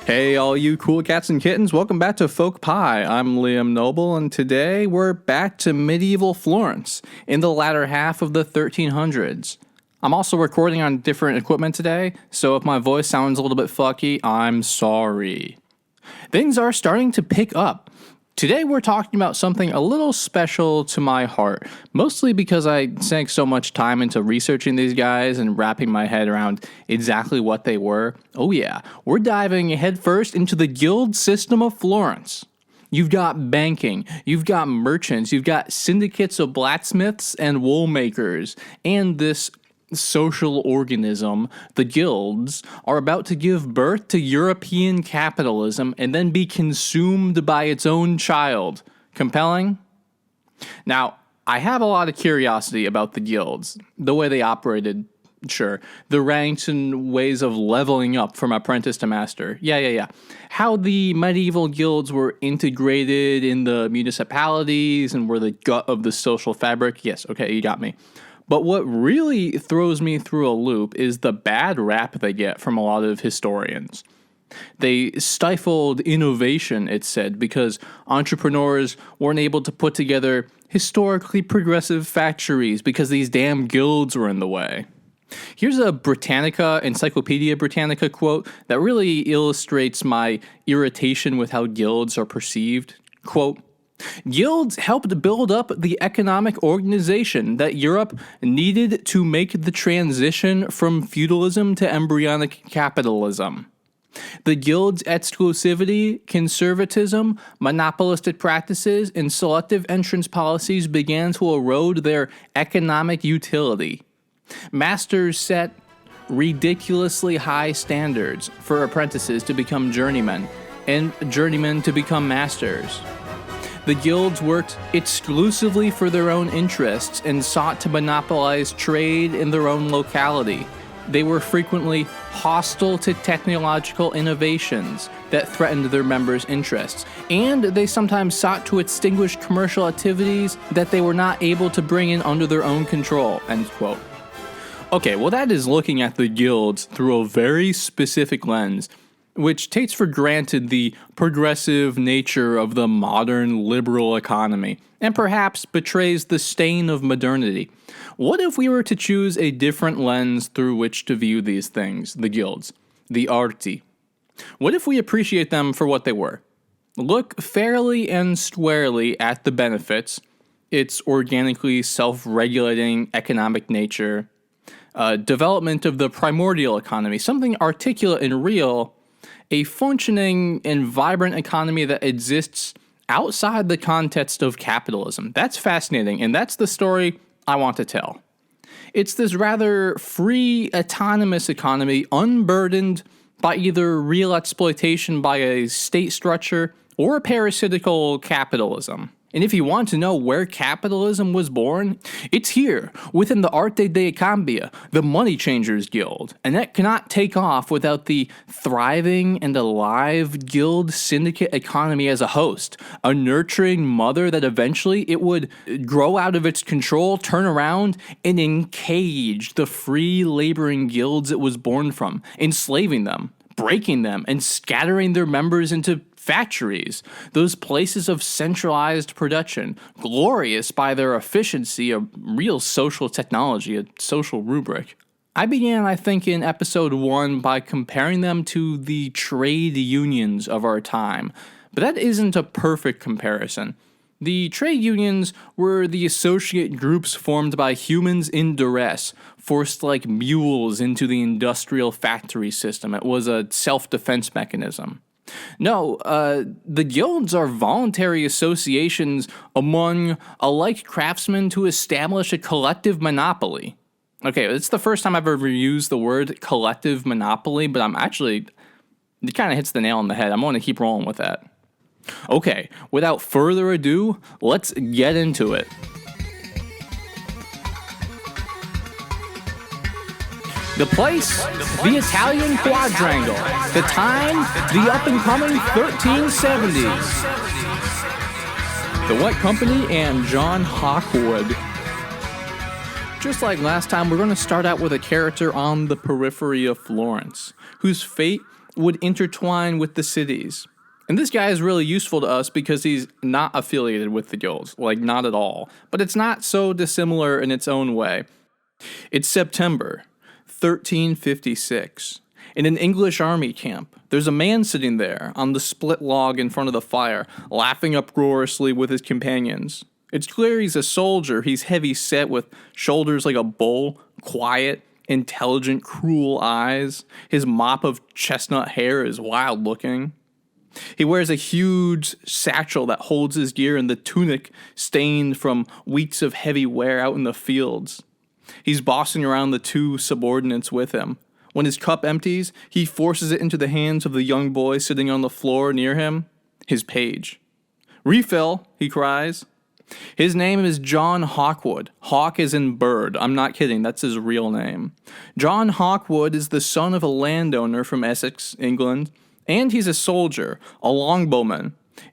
Hey, all you cool cats and kittens, welcome back to Folk Pie. I'm Liam Noble, and today we're back to medieval Florence in the latter half of the 1300s. I'm also recording on different equipment today, so if my voice sounds a little bit fucky, I'm sorry. Things are starting to pick up. Today we're talking about something a little special to my heart, mostly because I sank so much time into researching these guys and wrapping my head around exactly what they were. Oh yeah, we're diving headfirst into the guild system of Florence. You've got banking, you've got merchants, you've got syndicates of blacksmiths and wool makers, and this social organism, the guilds, are about to give birth to European capitalism and then be consumed by its own child. Compelling? Now, I have a lot of curiosity about the guilds, the way they operated, sure, the ranks and ways of leveling up from apprentice to master. Yeah. How the medieval guilds were integrated in the municipalities and were the gut of the social fabric. Yes, okay, you got me. But what really throws me through a loop is the bad rap they get from a lot of historians. They stifled innovation, it's said, because entrepreneurs weren't able to put together historically progressive factories because these damn guilds were in the way. Here's a Encyclopedia Britannica quote that really illustrates my irritation with how guilds are perceived. Quote, "Guilds helped build up the economic organization that Europe needed to make the transition from feudalism to embryonic capitalism. The guilds' exclusivity, conservatism, monopolistic practices, and selective entrance policies began to erode their economic utility. Masters set ridiculously high standards for apprentices to become journeymen, and journeymen to become masters. The guilds worked exclusively for their own interests and sought to monopolize trade in their own locality. They were frequently hostile to technological innovations that threatened their members' interests, and they sometimes sought to extinguish commercial activities that they were not able to bring in under their own control." End quote. Okay, well that is looking at the guilds through a very specific lens, which takes for granted the progressive nature of the modern liberal economy, and perhaps betrays the stain of modernity. What if we were to choose a different lens through which to view these things, the guilds, the arti? What if we appreciate them for what they were? Look fairly and squarely at the benefits, its organically self-regulating economic nature, development of the primordial economy, something articulate and real, a functioning and vibrant economy that exists outside the context of capitalism. That's fascinating, and that's the story I want to tell. It's this rather free, autonomous economy unburdened by either real exploitation by a state structure or parasitical capitalism. And if you want to know where capitalism was born, it's here, within the Arte de Cambia, the Money Changers Guild. And that cannot take off without the thriving and alive guild syndicate economy as a host, a nurturing mother that eventually it would grow out of its control, turn around, and encage the free laboring guilds it was born from, enslaving them, breaking them, and scattering their members into factories, those places of centralized production, glorious by their efficiency, a real social technology, a social rubric. I began, I think, in episode 1 by comparing them to the trade unions of our time, but that isn't a perfect comparison. The trade unions were the associate groups formed by humans in duress, forced like mules into the industrial factory system. It was a self-defense mechanism. No, the guilds are voluntary associations among alike craftsmen to establish a collective monopoly. Okay, it's the first time I've ever used the word collective monopoly, but it kind of hits the nail on the head. I'm going to keep rolling with that. Okay, without further ado, let's get into it. The place, the Italian Quadrangle. The time, the up-and-coming 1370s. The White Company and John Hawkwood. Just like last time, we're going to start out with a character on the periphery of Florence, whose fate would intertwine with the cities. And this guy is really useful to us because he's not affiliated with the guilds, like not at all. But it's not so dissimilar in its own way. It's September 1356. In an English army camp, there's a man sitting there on the split log in front of the fire, laughing uproariously with his companions. It's clear he's a soldier. He's heavy set with shoulders like a bull, quiet, intelligent, cruel eyes. His mop of chestnut hair is wild looking. He wears a huge satchel that holds his gear and the tunic stained from weeks of heavy wear out in the fields. He's bossing around the two subordinates with him. When his cup empties, he forces it into the hands of the young boy sitting on the floor near him, his page. "Refill," he cries. His name is John Hawkwood. Hawk is in bird. I'm not kidding, that's his real name. John Hawkwood is the son of a landowner from Essex, England, and he's a soldier, a longbowman,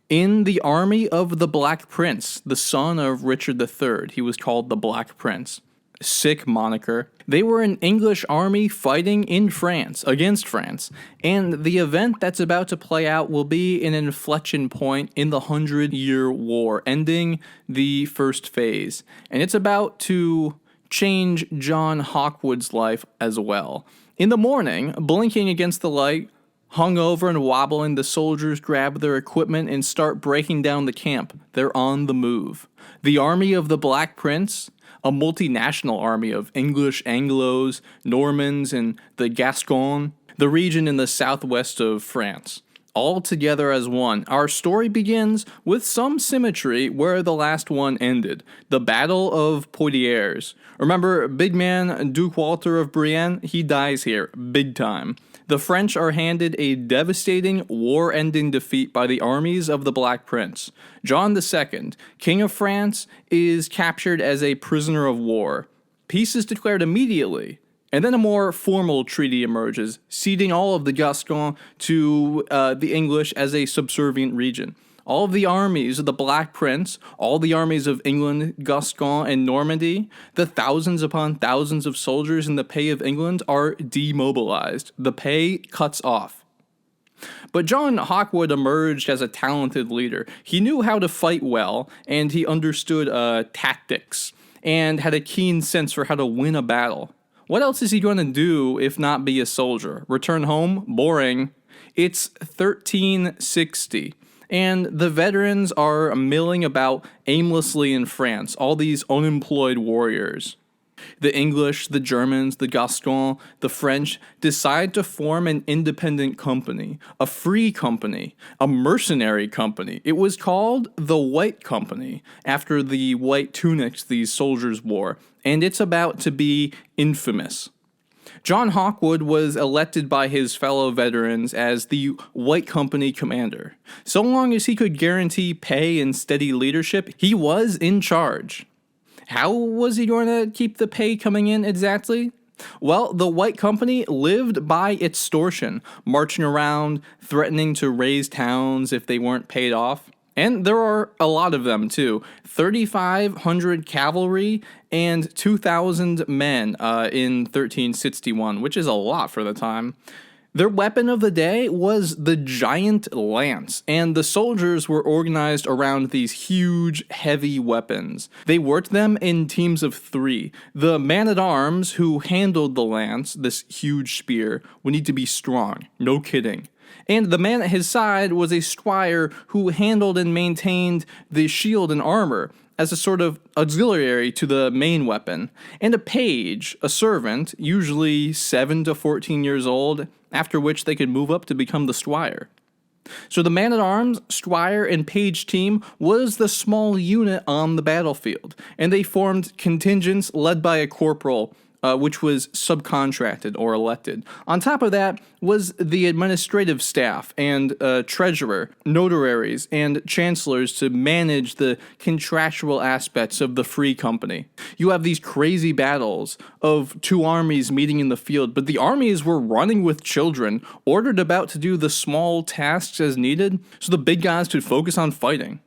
in the army of the Black Prince, the son of Richard III. He was called the Black Prince. Sick moniker. They were an English army fighting in France, against France, and the event that's about to play out will be an inflection point in the 100-Year War, ending the first phase. And it's about to change John Hawkwood's life as well. In the morning, blinking against the light, hungover and wobbling, the soldiers grab their equipment and start breaking down the camp. They're on the move. The army of the Black Prince, a multinational army of English, Anglos, Normans, and the Gascons, the region in the southwest of France, all together as one. Our story begins with some symmetry where the last one ended, the Battle of Poitiers. Remember, big man Duke Walter of Brienne? He dies here, big time. The French are handed a devastating, war-ending defeat by the armies of the Black Prince. John II, King of France, is captured as a prisoner of war. Peace is declared immediately, and then a more formal treaty emerges, ceding all of the Gascons to the English as a subservient region. All of the armies of the Black Prince, all the armies of England, Gascon, and Normandy, the thousands upon thousands of soldiers in the pay of England are demobilized. The pay cuts off. But John Hawkwood emerged as a talented leader. He knew how to fight well, and he understood tactics, and had a keen sense for how to win a battle. What else is he going to do if not be a soldier? Return home? Boring. It's 1360. And the veterans are milling about aimlessly in France, all these unemployed warriors. The English, the Germans, the Gascons, the French decide to form an independent company, a free company, a mercenary company. It was called the White Company, after the white tunics these soldiers wore, and it's about to be infamous. John Hawkwood was elected by his fellow veterans as the White Company commander. So long as he could guarantee pay and steady leadership, he was in charge. How was he going to keep the pay coming in exactly? Well, the White Company lived by extortion, marching around, threatening to raise towns if they weren't paid off. And there are a lot of them, too. 3,500 cavalry and 2,000 men in 1361, which is a lot for the time. Their weapon of the day was the giant lance, and the soldiers were organized around these huge, heavy weapons. They worked them in teams of 3. The man-at-arms who handled the lance, this huge spear, would need to be strong. No kidding. And the man at his side was a squire who handled and maintained the shield and armor as a sort of auxiliary to the main weapon. And a page, a servant, usually 7 to 14 years old, after which they could move up to become the squire. So the man-at-arms, squire, and page team was the small unit on the battlefield, and they formed contingents led by a corporal, which was subcontracted or elected. On top of that was the administrative staff and treasurer, notaries, and chancellors to manage the contractual aspects of the free company. You have these crazy battles of 2 armies meeting in the field, but the armies were running with children, ordered about to do the small tasks as needed, so the big guys could focus on fighting.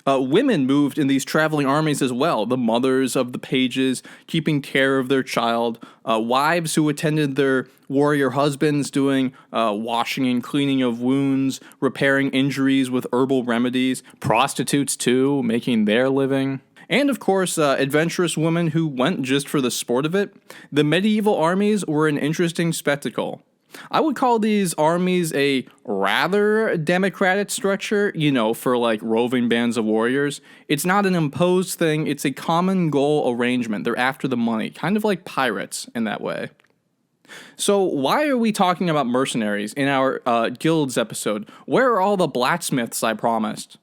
Women moved in these traveling armies as well. The mothers of the pages, keeping care of their child. Wives who attended their warrior husbands, doing washing and cleaning of wounds, repairing injuries with herbal remedies. Prostitutes, too, making their living. And, of course, adventurous women who went just for the sport of it. The medieval armies were an interesting spectacle. I would call these armies a rather democratic structure, for like roving bands of warriors. It's not an imposed thing, it's a common goal arrangement. They're after the money, kind of like pirates in that way. So why are we talking about mercenaries in our guilds episode? Where are all the blacksmiths I promised?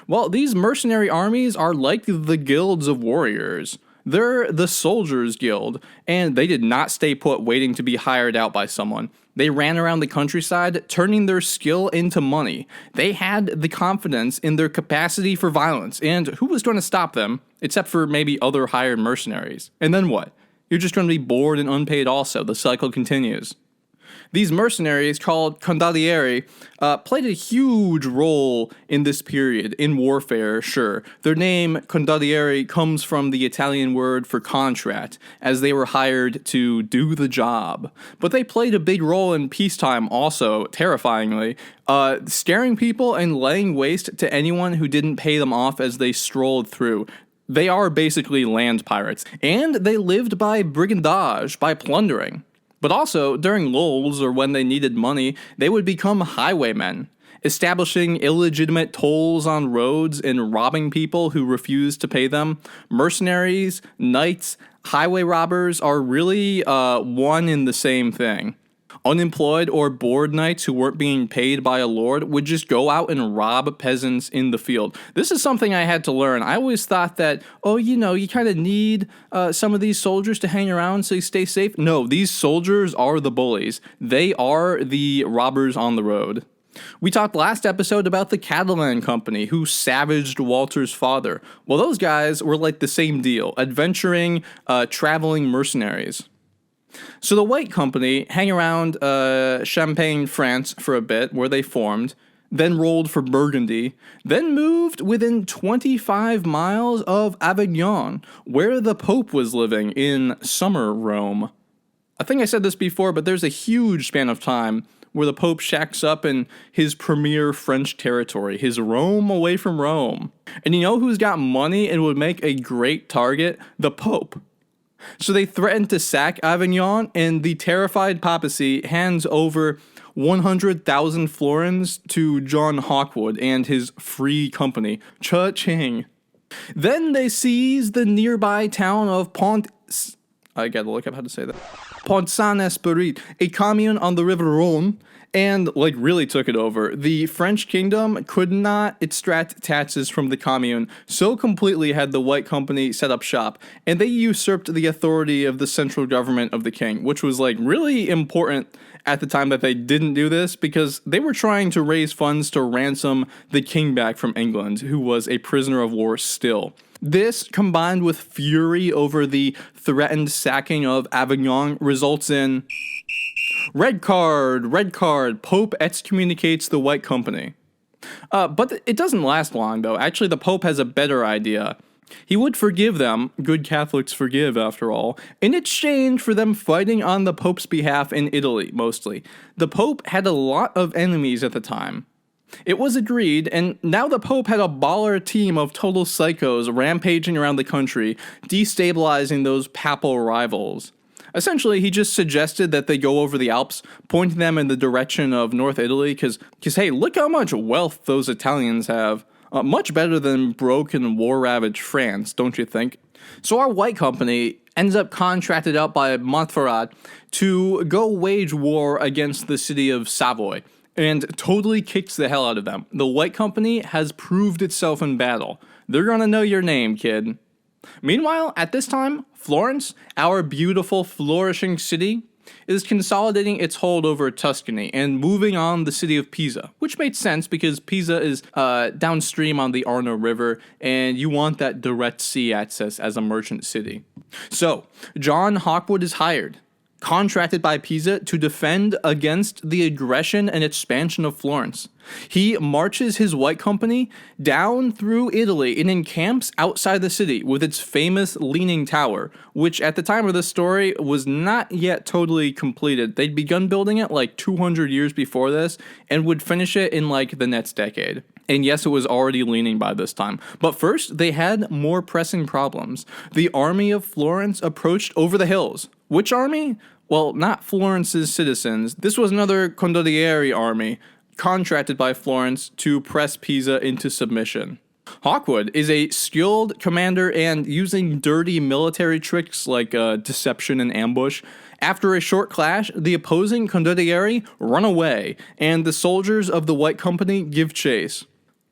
Well, these mercenary armies are like the guilds of warriors. They're the soldiers' guild, and they did not stay put waiting to be hired out by someone. They ran around the countryside, turning their skill into money. They had the confidence in their capacity for violence, and who was going to stop them, except for maybe other hired mercenaries? And then what? You're just going to be bored and unpaid also. The cycle continues. These mercenaries, called Condottieri, played a huge role in this period, in warfare, sure. Their name, Condottieri, comes from the Italian word for contract, as they were hired to do the job. But they played a big role in peacetime also, terrifyingly, scaring people and laying waste to anyone who didn't pay them off as they strolled through. They are basically land pirates, and they lived by brigandage, by plundering. But also, during lulls or when they needed money, they would become highwaymen, establishing illegitimate tolls on roads and robbing people who refused to pay them. Mercenaries, knights, highway robbers are really one and the same thing. Unemployed or bored knights who weren't being paid by a lord would just go out and rob peasants in the field. This is something I had to learn. I always thought that, you kind of need some of these soldiers to hang around so you stay safe. No, these soldiers are the bullies. They are the robbers on the road. We talked last episode about the Kelen Company, who savaged Walter's father. Well, those guys were like the same deal, adventuring, traveling mercenaries. So the White Company hang around Champagne, France for a bit, where they formed, then rolled for Burgundy, then moved within 25 miles of Avignon, where the Pope was living in summer Rome. I think I said this before, but there's a huge span of time where the Pope shacks up in his premier French territory, his Rome away from Rome. And you know who's got money and would make a great target? The Pope. So they threatened to sack Avignon, and the terrified papacy hands over 100,000 florins to John Hawkwood and his free company, Cha-ching. Then they seize the nearby town of I gotta look up how to say that. Pont-Saint-Esprit, a commune on the river Rhône, and really took it over. The French kingdom could not extract taxes from the commune, so completely had the White Company set up shop, and they usurped the authority of the central government of the king, which was really important at the time that they didn't do this, because they were trying to raise funds to ransom the king back from England, who was a prisoner of war still. This, combined with fury over the threatened sacking of Avignon, results in red card, Pope excommunicates the White Company. But it doesn't last long, though. Actually, the Pope has a better idea. He would forgive them, good Catholics forgive after all, in exchange for them fighting on the Pope's behalf in Italy, mostly. The Pope had a lot of enemies at the time. It was agreed, and now the Pope had a baller team of total psychos rampaging around the country, destabilizing those papal rivals. Essentially, he just suggested that they go over the Alps, pointing them in the direction of North Italy, because hey, look how much wealth those Italians have. Much better than broken, war-ravaged France, don't you think? So our White Company ends up contracted out by Montferrat to go wage war against the city of Savoy, and totally kicks the hell out of them. The White Company has proved itself in battle. They're gonna know your name, kid. Meanwhile, at this time, Florence, our beautiful, flourishing city, is consolidating its hold over Tuscany and moving on the city of Pisa, which made sense because Pisa is downstream on the Arno River, and you want that direct sea access as a merchant city. So, John Hawkwood is hired. contracted by Pisa to defend against the aggression and expansion of Florence. He marches his White Company down through Italy and encamps outside the city with its famous Leaning Tower, which at the time of this story was not yet totally completed. They'd begun building it like 200 years before this and would finish it in like the next decade. And yes, it was already leaning by this time. But first, they had more pressing problems. The army of Florence approached over the hills. Which army? Well, not Florence's citizens. This was another Condottieri army, contracted by Florence to press Pisa into submission. Hawkwood is a skilled commander, and using dirty military tricks like deception and ambush, after a short clash, the opposing Condottieri run away, and the soldiers of the White Company give chase.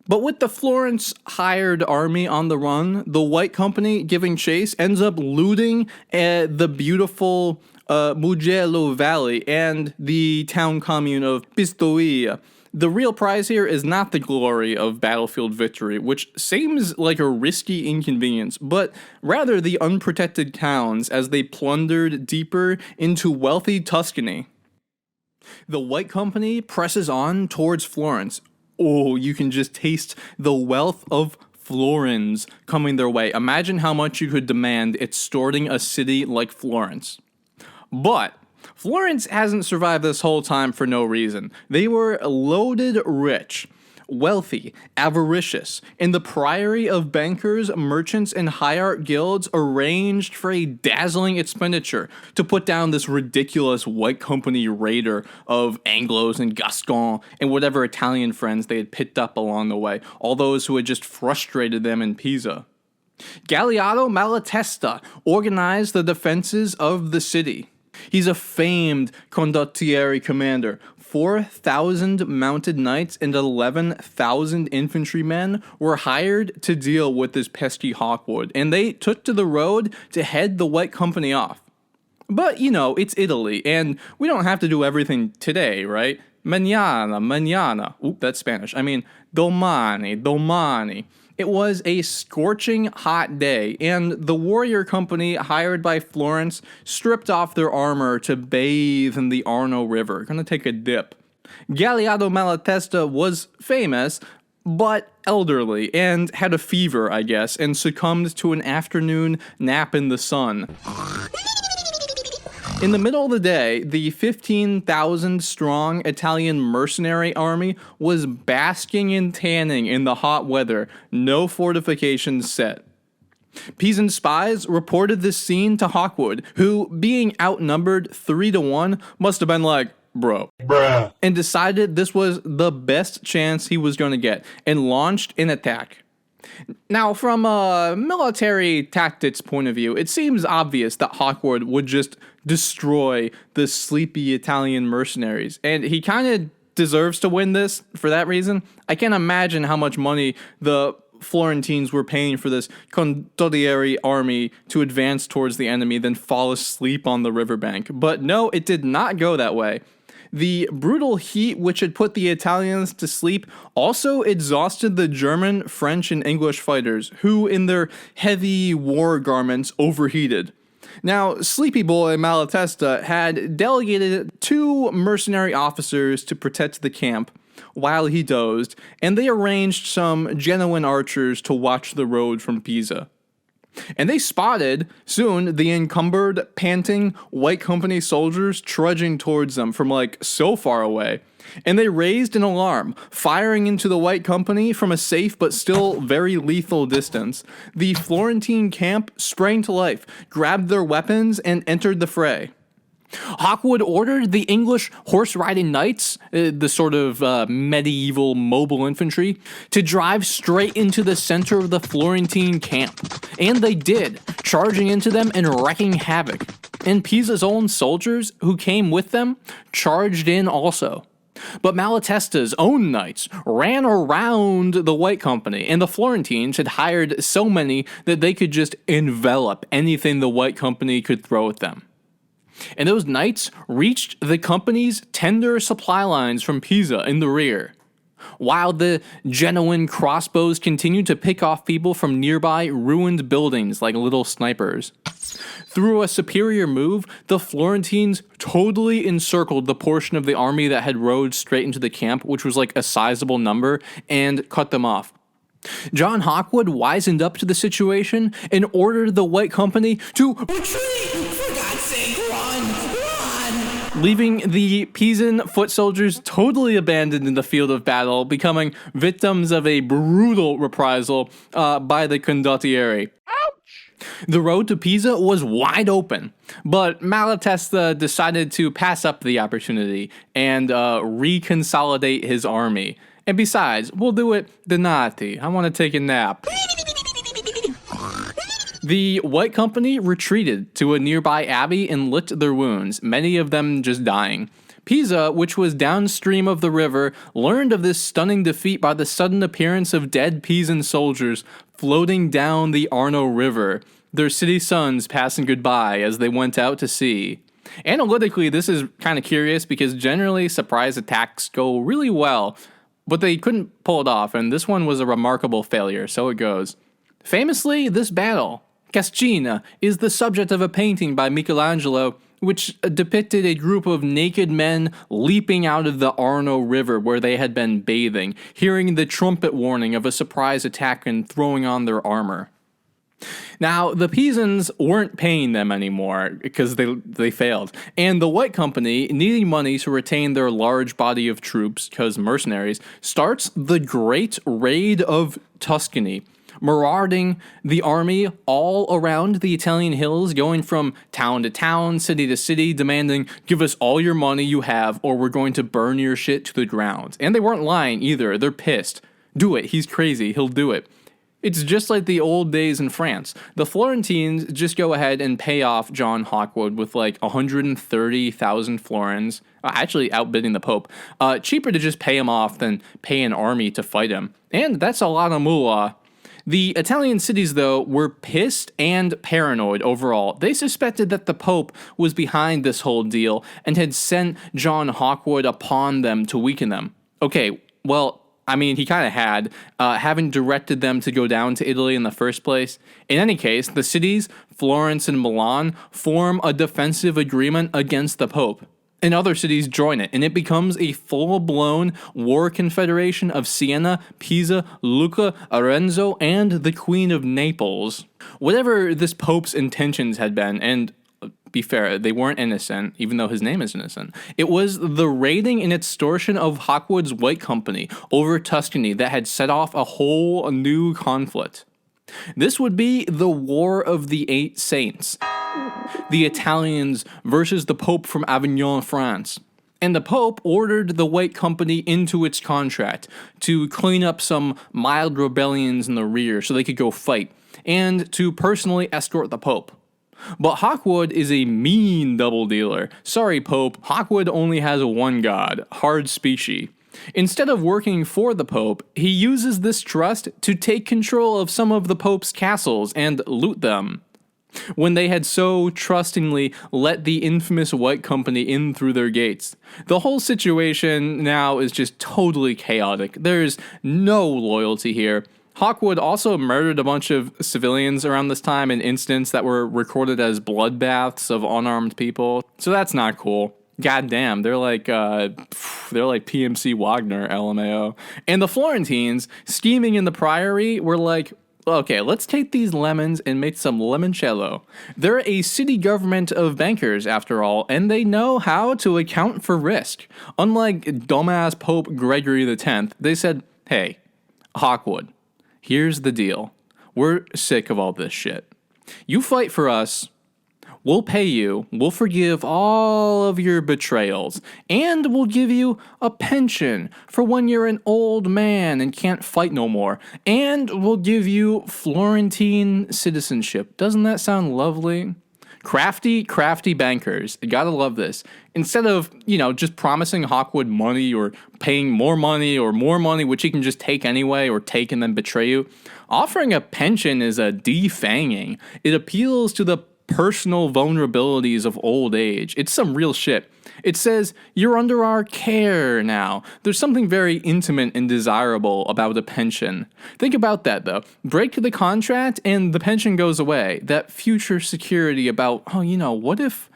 But with the Florence hired army on the run, the White Company giving chase ends up looting the beautiful Mugello Valley and the town commune of Pistoia. The real prize here is not the glory of battlefield victory, which seems like a risky inconvenience, but rather the unprotected towns as they plundered deeper into wealthy Tuscany. The White Company presses on towards Florence. Oh, you can just taste the wealth of florins coming their way. Imagine how much you could demand extorting a city like Florence. But Florence hasn't survived this whole time for no reason. They were loaded rich, wealthy, avaricious, and the priory of bankers, merchants, and high art guilds arranged for a dazzling expenditure to put down this ridiculous White Company raider of Anglos and Gascons and whatever Italian friends they had picked up along the way, all those who had just frustrated them in Pisa. Galeotto Malatesta organized the defenses of the city. He's a famed Condottieri commander. 4,000 mounted knights and 11,000 infantrymen were hired to deal with this pesky Hawkwood, and they took to the road to head the White Company off. But, you know, it's Italy, and we don't have to do everything today, right? Mañana. Oop, that's Spanish. I mean, domani. It was a scorching hot day, and the warrior company hired by Florence stripped off their armor to bathe in the Arno River. Gonna take a dip. Galeotto Malatesta was famous, but elderly, and had a fever, I guess, and succumbed to an afternoon nap in the sun. In the middle of the day, the 15,000-strong Italian mercenary army was basking and tanning in the hot weather, no fortifications set. Pisan spies reported this scene to Hawkwood, who, being outnumbered 3-1, must have been like, bruh, and decided this was the best chance he was going to get, and launched an attack. Now, from a military tactics point of view, it seems obvious that Hawkwood would just destroy the sleepy Italian mercenaries, and he kind of deserves to win this for that reason. I can't imagine how much money the Florentines were paying for this Condottieri army to advance towards the enemy, then fall asleep on the riverbank. But no, it did not go that way. The brutal heat which had put the Italians to sleep also exhausted the German, French, and English fighters, who in their heavy war garments overheated. Now, Sleepy Boy Malatesta had delegated 2 mercenary officers to protect the camp while he dozed, and they arranged some Genoan archers to watch the road from Pisa. And they spotted, soon, the encumbered, panting White Company soldiers trudging towards them from, like, so far away. And they raised an alarm, firing into the White Company from a safe but still very lethal distance. The Florentine camp sprang to life, grabbed their weapons, and entered the fray. Hawkwood ordered the English horse-riding knights, the sort of medieval mobile infantry, to drive straight into the center of the Florentine camp. And they did, charging into them and wreaking havoc. And Pisa's own soldiers, who came with them, charged in also. But Malatesta's own knights ran around the White Company, and the Florentines had hired so many that they could just envelop anything the White Company could throw at them. And those knights reached the company's tender supply lines from Pisa in the rear. while the Genoan crossbows continued to pick off people from nearby ruined buildings like little snipers. Through a superior move, the Florentines totally encircled the portion of the army that had rode straight into the camp, which was like a sizable number, and cut them off. John Hawkwood wisened up to the situation and ordered the White Company to retreat! For God's sake, run! Leaving the Pisan foot soldiers totally abandoned in the field of battle, becoming victims of a brutal reprisal by the Condottieri. The road to Pisa was wide open, but Malatesta decided to pass up the opportunity and reconsolidate his army. And besides, we'll do it Donati. I want to take a nap. The White Company retreated to a nearby abbey and licked their wounds, many of them just dying. Pisa, which was downstream of the river, learned of this stunning defeat by the sudden appearance of dead Pisan soldiers floating down the Arno River, their city sons passing goodbye as they went out to sea. Analytically, this is kind of curious because generally surprise attacks go really well, but they couldn't pull it off, and this one was a remarkable failure, so it goes. Famously, this battle, Cascina, is the subject of a painting by Michelangelo, which depicted a group of naked men leaping out of the Arno River where they had been bathing, hearing the trumpet warning of a surprise attack and throwing on their armor. Now, the Pisans weren't paying them anymore because they failed, and the White Company, needing money to retain their large body of troops, because mercenaries, starts the Great Raid of Tuscany, marauding the army all around the Italian hills, going from town to town, city to city, demanding, give us all your money you have or we're going to burn your shit to the ground. And they weren't lying either, they're pissed. Do it, he's crazy, he'll do it. It's just like the old days in France. The Florentines just go ahead and pay off John Hawkwood with like 130,000 florins, actually outbidding the Pope. Cheaper to just pay him off than pay an army to fight him. And that's a lot of moolah. The Italian cities, though, were pissed and paranoid overall. They suspected that the Pope was behind this whole deal and had sent John Hawkwood upon them to weaken them. Okay, well, I mean, he kind of had, having directed them to go down to Italy in the first place. In any case, the cities, Florence and Milan, form a defensive agreement against the Pope. And other cities join it, and it becomes a full-blown war confederation of Siena, Pisa, Lucca, Arezzo, and the Queen of Naples. Whatever this Pope's intentions had been, and be fair, they weren't innocent, even though his name is innocent. It was the raiding and extortion of Hawkwood's White Company over Tuscany that had set off a whole new conflict. This would be the War of the Eight Saints, the Italians versus the Pope from Avignon, France. And the Pope ordered the White Company into its contract to clean up some mild rebellions in the rear so they could go fight, and to personally escort the Pope. But Hawkwood is a mean double dealer. Sorry, Pope, Hawkwood only has one god, hard specie. Instead of working for the Pope, he uses this trust to take control of some of the Pope's castles and loot them. When they had so trustingly let the infamous White Company in through their gates. The whole situation now is just totally chaotic. There's no loyalty here. Hawkwood also murdered a bunch of civilians around this time in incidents that were recorded as bloodbaths of unarmed people. So that's not cool. God damn, they're like PMC Wagner, LMAO. And the Florentines, scheming in the priory, were like, okay, let's take these lemons and make some limoncello. They're a city government of bankers, after all, and they know how to account for risk. Unlike dumbass Pope Gregory X, they said, hey, Hawkwood, here's the deal. We're sick of all this shit. You fight for us, we'll pay you, we'll forgive all of your betrayals, and we'll give you a pension for when you're an old man and can't fight no more, and we'll give you Florentine citizenship. Doesn't that sound lovely? Crafty bankers. You gotta love this. Instead of, just promising Hawkwood money or paying more money, which he can just take anyway or take and then betray you, offering a pension is a defanging. It appeals to the personal vulnerabilities of old age. It's some real shit. It says, "You're under our care now." There's something very intimate and desirable about a pension. Think about that, though. Break the contract and the pension goes away. That future security about, what if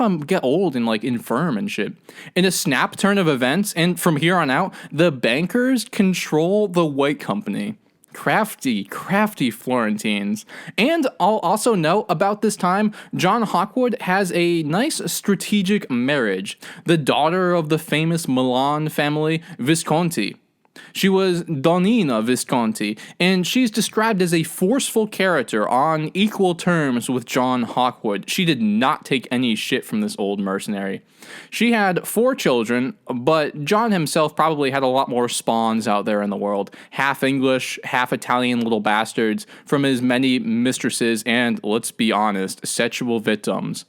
I get old and infirm and shit? In a snap turn of events, and from here on out, the bankers control the white company. Crafty Florentines. And I'll also note about this time, John Hawkwood has a nice strategic marriage. The daughter of the famous Milan family, Visconti. She was Donina Visconti, and she's described as a forceful character on equal terms with John Hawkwood. She did not take any shit from this old mercenary. She had 4 children, but John himself probably had a lot more spawns out there in the world. Half English, half Italian little bastards from his many mistresses and, let's be honest, sexual victims.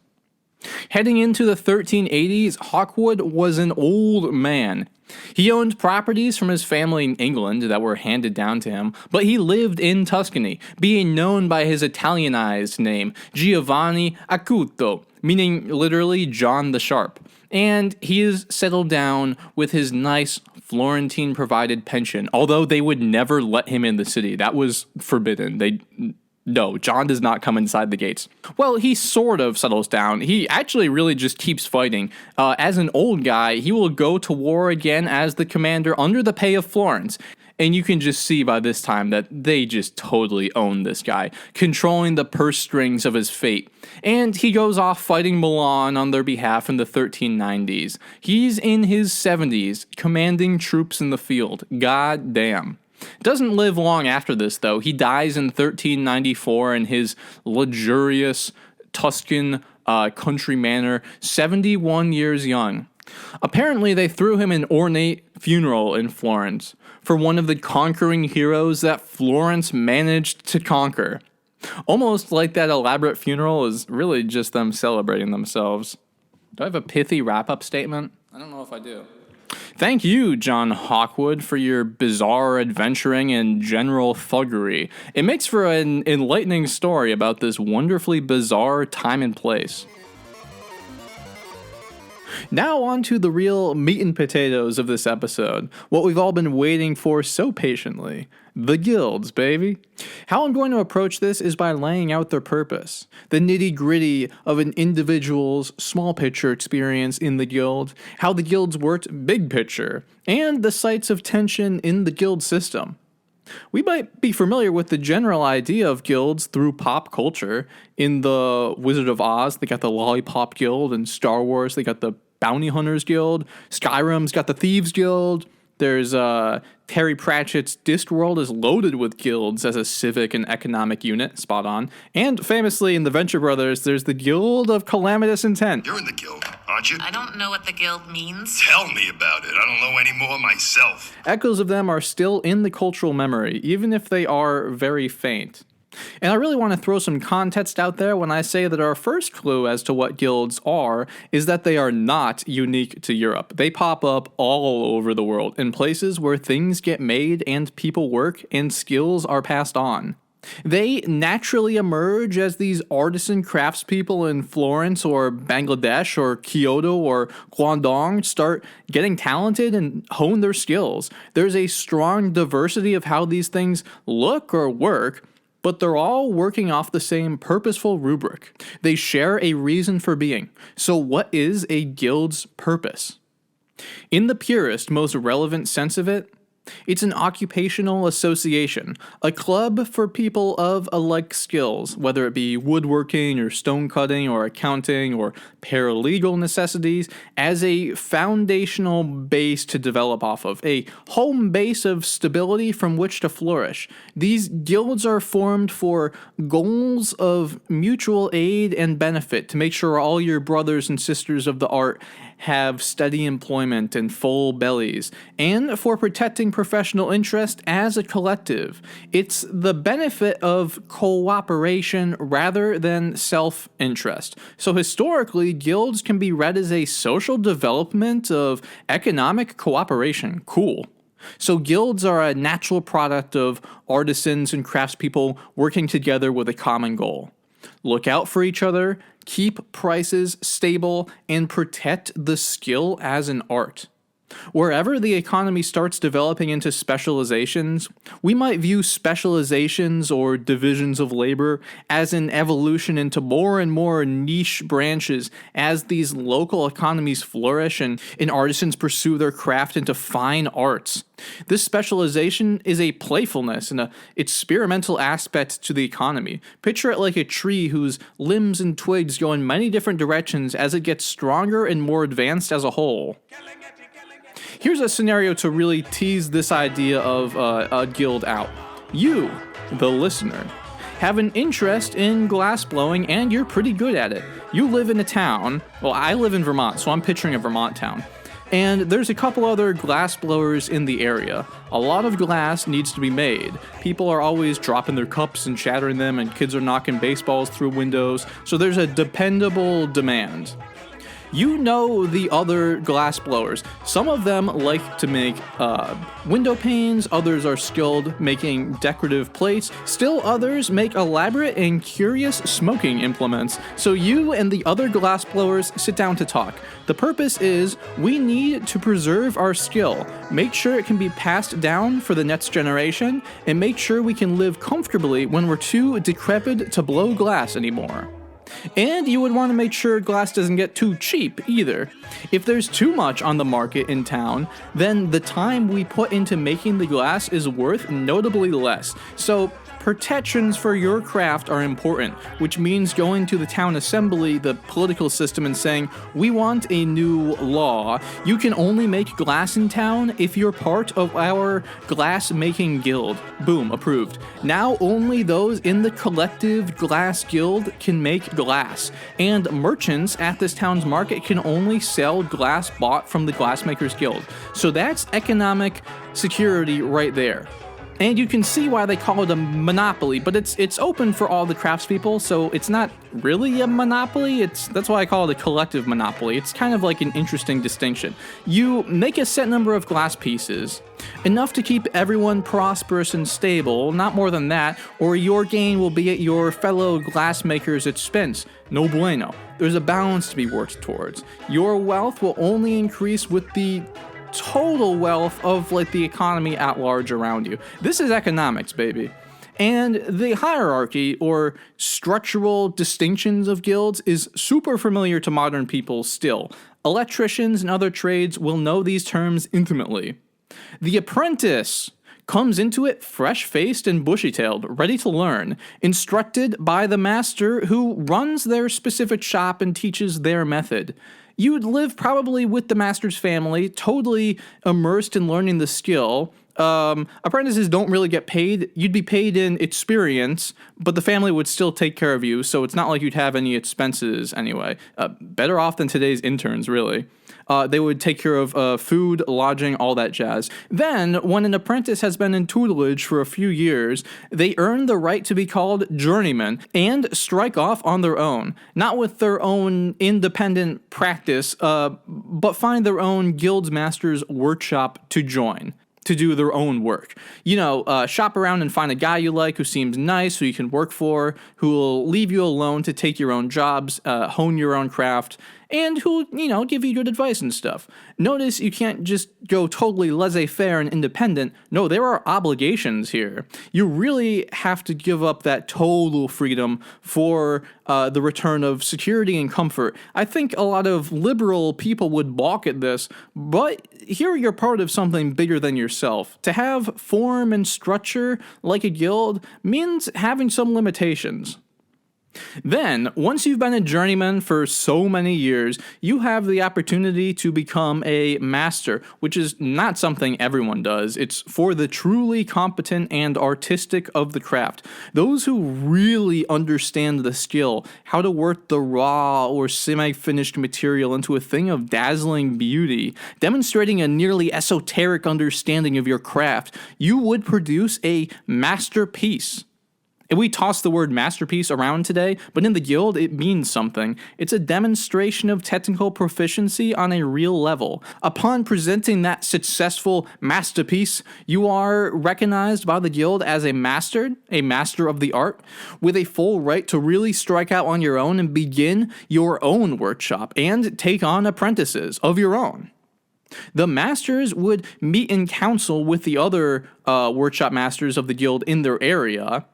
Heading into the 1380s, Hawkwood was an old man. He owned properties from his family in England that were handed down to him, but he lived in Tuscany, being known by his Italianized name, Giovanni Acuto, meaning literally John the Sharp. And he is settled down with his nice Florentine-provided pension, although they would never let him in the city. That was forbidden. No, John does not come inside the gates. Well, he sort of settles down. He actually really just keeps fighting. As an old guy, he will go to war again as the commander under the pay of Florence. And you can just see by this time that they just totally own this guy, controlling the purse strings of his fate. And he goes off fighting Milan on their behalf in the 1390s. He's in his 70s, commanding troops in the field. God damn. Doesn't live long after this, though. He dies in 1394 in his luxurious Tuscan country manor, 71 years young. Apparently, they threw him an ornate funeral in Florence for one of the conquering heroes that Florence managed to conquer. Almost like that elaborate funeral is really just them celebrating themselves. Do I have a pithy wrap-up statement? I don't know if I do. Thank you, John Hawkwood, for your bizarre adventuring and general thuggery. It makes for an enlightening story about this wonderfully bizarre time and place. Now on to the real meat and potatoes of this episode, what we've all been waiting for so patiently. The guilds, baby. How I'm going to approach this is by laying out their purpose, the nitty-gritty of an individual's small picture experience in the guild, how the guilds worked big picture, and the sites of tension in the guild system. We might be familiar with the general idea of guilds through pop culture. In the Wizard of Oz, they got the Lollipop Guild. In Star Wars, they got the Bounty Hunters Guild. Skyrim's got the Thieves Guild. There's Terry Pratchett's Discworld is loaded with guilds as a civic and economic unit, spot on. And famously in the Venture Brothers, there's the Guild of Calamitous Intent. You're in the guild, aren't you? I don't know what the guild means. Tell me about it. I don't know any more myself. Echoes of them are still in the cultural memory, even if they are very faint. And I really want to throw some context out there when I say that our first clue as to what guilds are is that they are not unique to Europe. They pop up all over the world in places where things get made and people work and skills are passed on. They naturally emerge as these artisan craftspeople in Florence or Bangladesh or Kyoto or Guangdong start getting talented and hone their skills. There's a strong diversity of how these things look or work, but they're all working off the same purposeful rubric. They share a reason for being. So what is a guild's purpose? In the purest, most relevant sense of it, it's an occupational association, a club for people of alike skills, whether it be woodworking or stone cutting or accounting or paralegal necessities, as a foundational base to develop off of, a home base of stability from which to flourish. These guilds are formed for goals of mutual aid and benefit to make sure all your brothers and sisters of the art have steady employment and full bellies, and for protecting professional interest as a collective. It's the benefit of cooperation rather than self-interest. So historically, guilds can be read as a social development of economic cooperation. Cool. So guilds are a natural product of artisans and craftspeople working together with a common goal. Look out for each other, keep prices stable, and protect the skill as an art. Wherever the economy starts developing into specializations, we might view specializations or divisions of labor as an evolution into more and more niche branches as these local economies flourish and artisans pursue their craft into fine arts. This specialization is a playfulness and an experimental aspect to the economy. Picture it like a tree whose limbs and twigs go in many different directions as it gets stronger and more advanced as a whole. Here's a scenario to really tease this idea of a guild out. You, the listener, have an interest in glass blowing and you're pretty good at it. You live in a town, well, I live in Vermont, so I'm picturing a Vermont town. And there's a couple other glass blowers in the area. A lot of glass needs to be made. People are always dropping their cups and shattering them, and kids are knocking baseballs through windows, so there's a dependable demand. You know the other glass blowers. Some of them like to make window panes, others are skilled making decorative plates, still others make elaborate and curious smoking implements. So you and the other glass blowers sit down to talk. The purpose is we need to preserve our skill, make sure it can be passed down for the next generation, and make sure we can live comfortably when we're too decrepit to blow glass anymore. And you would want to make sure glass doesn't get too cheap either. If there's too much on the market in town, then the time we put into making the glass is worth notably less. So protections for your craft are important, which means going to the town assembly, the political system, and saying, we want a new law. You can only make glass in town if you're part of our glass making guild. Boom, approved. Now only those in the collective glass guild can make glass, and merchants at this town's market can only sell glass bought from the glassmakers guild. So that's economic security right there. And you can see why they call it a monopoly, but it's open for all the craftspeople, so it's not really a monopoly. That's why I call it a collective monopoly. It's kind of like an interesting distinction. You make a set number of glass pieces, enough to keep everyone prosperous and stable, not more than that, or your gain will be at your fellow glassmakers' expense. No bueno. There's a balance to be worked towards. Your wealth will only increase with the total wealth of the economy at large around you. This is economics, baby. And the hierarchy or structural distinctions of guilds is super familiar to modern people still. Electricians and other trades will know these terms intimately. The apprentice comes into it fresh-faced and bushy-tailed, ready to learn, instructed by the master who runs their specific shop and teaches their method. You'd live probably with the master's family, totally immersed in learning the skill. Apprentices don't really get paid. You'd be paid in experience, but the family would still take care of you, so it's not like you'd have any expenses anyway. Better off than today's interns, really. They would take care of food, lodging, all that jazz. Then, when an apprentice has been in tutelage for a few years, they earn the right to be called journeymen and strike off on their own. Not with their own independent practice, but find their own guildmaster's workshop to join, to do their own work. Shop around and find a guy you like who seems nice, who you can work for, who will leave you alone to take your own jobs, hone your own craft, and who, give you good advice and stuff. Notice you can't just go totally laissez-faire and independent. No, there are obligations here. You really have to give up that total freedom for the return of security and comfort. I think a lot of liberal people would balk at this, but here you're part of something bigger than yourself. To have form and structure like a guild means having some limitations. Then, once you've been a journeyman for so many years, you have the opportunity to become a master, which is not something everyone does. It's for the truly competent and artistic of the craft. Those who really understand the skill, how to work the raw or semi-finished material into a thing of dazzling beauty, demonstrating a nearly esoteric understanding of your craft, you would produce a masterpiece. And we toss the word masterpiece around today, but in the guild, it means something. It's a demonstration of technical proficiency on a real level. Upon presenting that successful masterpiece, you are recognized by the guild as a master of the art, with a full right to really strike out on your own and begin your own workshop and take on apprentices of your own. The masters would meet in council with the other workshop masters of the guild in their area.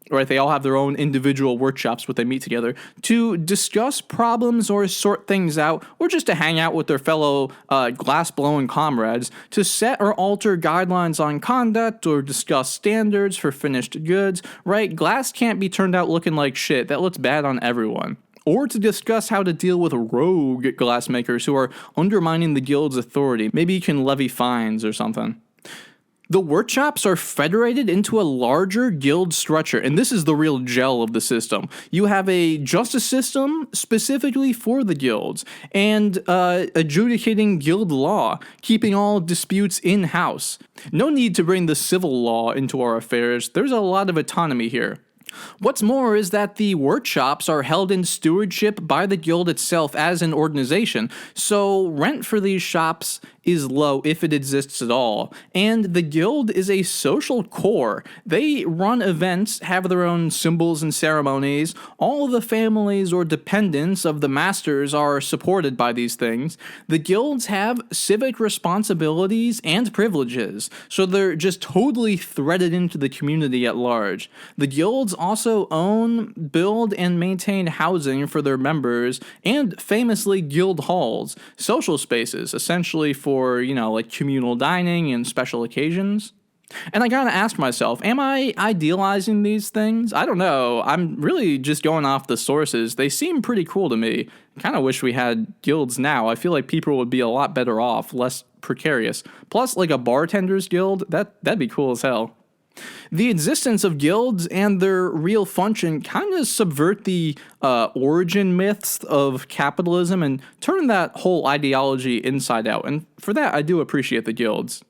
Right, they all have their own individual workshops where they meet together to discuss problems or sort things out, or just to hang out with their fellow glass-blowing comrades to set or alter guidelines on conduct or discuss standards for finished goods, right? Glass can't be turned out looking like shit. That looks bad on everyone. Or to discuss how to deal with rogue glassmakers who are undermining the guild's authority. Maybe you can levy fines or something. The workshops are federated into a larger guild structure, and this is the real gel of the system. You have a justice system specifically for the guilds, and adjudicating guild law, keeping all disputes in-house. No need to bring the civil law into our affairs. There's a lot of autonomy here. What's more is that the workshops are held in stewardship by the guild itself as an organization, so rent for these shops is low if it exists at all, and the guild is a social core. They run events, have their own symbols and ceremonies. All of the families or dependents of the masters are supported by these things. The guilds have civic responsibilities and privileges, so they're just totally threaded into the community at large. The guilds also own, build, and maintain housing for their members, and famously guild halls, social spaces, essentially for, like communal dining and special occasions. And I gotta ask myself, am I idealizing these things? I don't know. I'm really just going off the sources. They seem pretty cool to me. Kind of wish we had guilds now. I feel like people would be a lot better off, less precarious. Plus, like a bartender's guild, that'd be cool as hell. The existence of guilds and their real function kind of subvert the origin myths of capitalism and turn that whole ideology inside out. And for that, I do appreciate the guilds.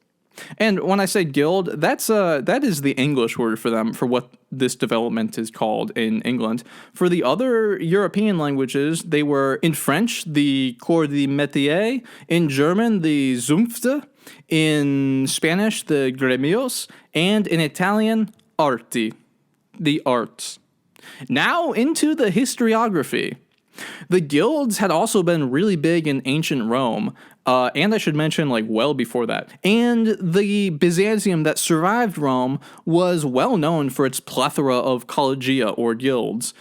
And when I say guild, that is the English word for them, for what this development is called in England. For the other European languages, they were in French, the corps de métier, in German, the Zunfte, in Spanish, the gremios, and in Italian, arti, the arts. Now into the historiography. The guilds had also been really big in ancient Rome, and I should mention, well before that. And the Byzantium that survived Rome was well known for its plethora of collegia, or guilds.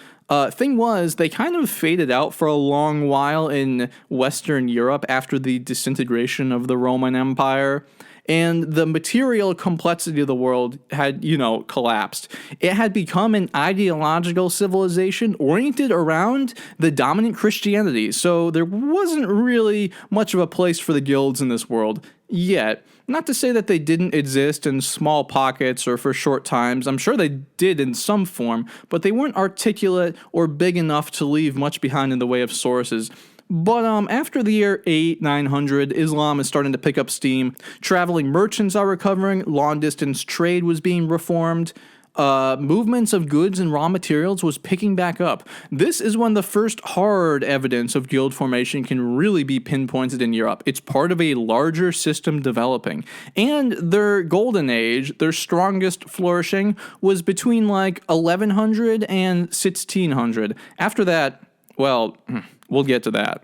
Thing was, they kind of faded out for a long while in Western Europe after the disintegration of the Roman Empire, and the material complexity of the world had, collapsed. It had become an ideological civilization oriented around the dominant Christianity, so there wasn't really much of a place for the guilds in this world yet. Not to say that they didn't exist in small pockets or for short times. I'm sure they did in some form, but they weren't articulate or big enough to leave much behind in the way of sources. But after the year 900, Islam is starting to pick up steam. Traveling merchants are recovering. Long-distance trade was being reformed. Movements of goods and raw materials was picking back up. This is when the first hard evidence of guild formation can really be pinpointed in Europe. It's part of a larger system developing. And their golden age, their strongest flourishing, was between 1100 and 1600. After that, well, we'll get to that.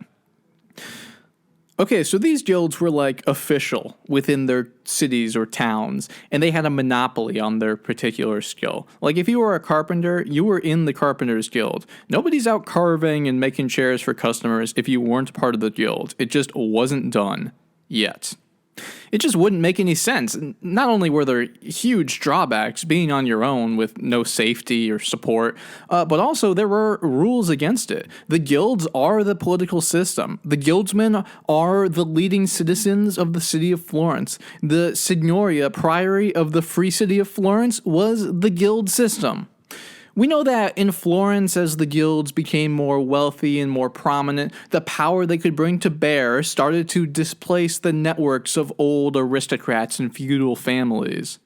Okay, so these guilds were official within their cities or towns, and they had a monopoly on their particular skill. If you were a carpenter, you were in the carpenter's guild. Nobody's out carving and making chairs for customers if you weren't part of the guild. It just wasn't done yet. It just wouldn't make any sense. Not only were there huge drawbacks being on your own with no safety or support, but also there were rules against it. The guilds are the political system. The guildsmen are the leading citizens of the city of Florence. The signoria priory of the free city of Florence was the guild system. We know that in Florence, as the guilds became more wealthy and more prominent, the power they could bring to bear started to displace the networks of old aristocrats and feudal families.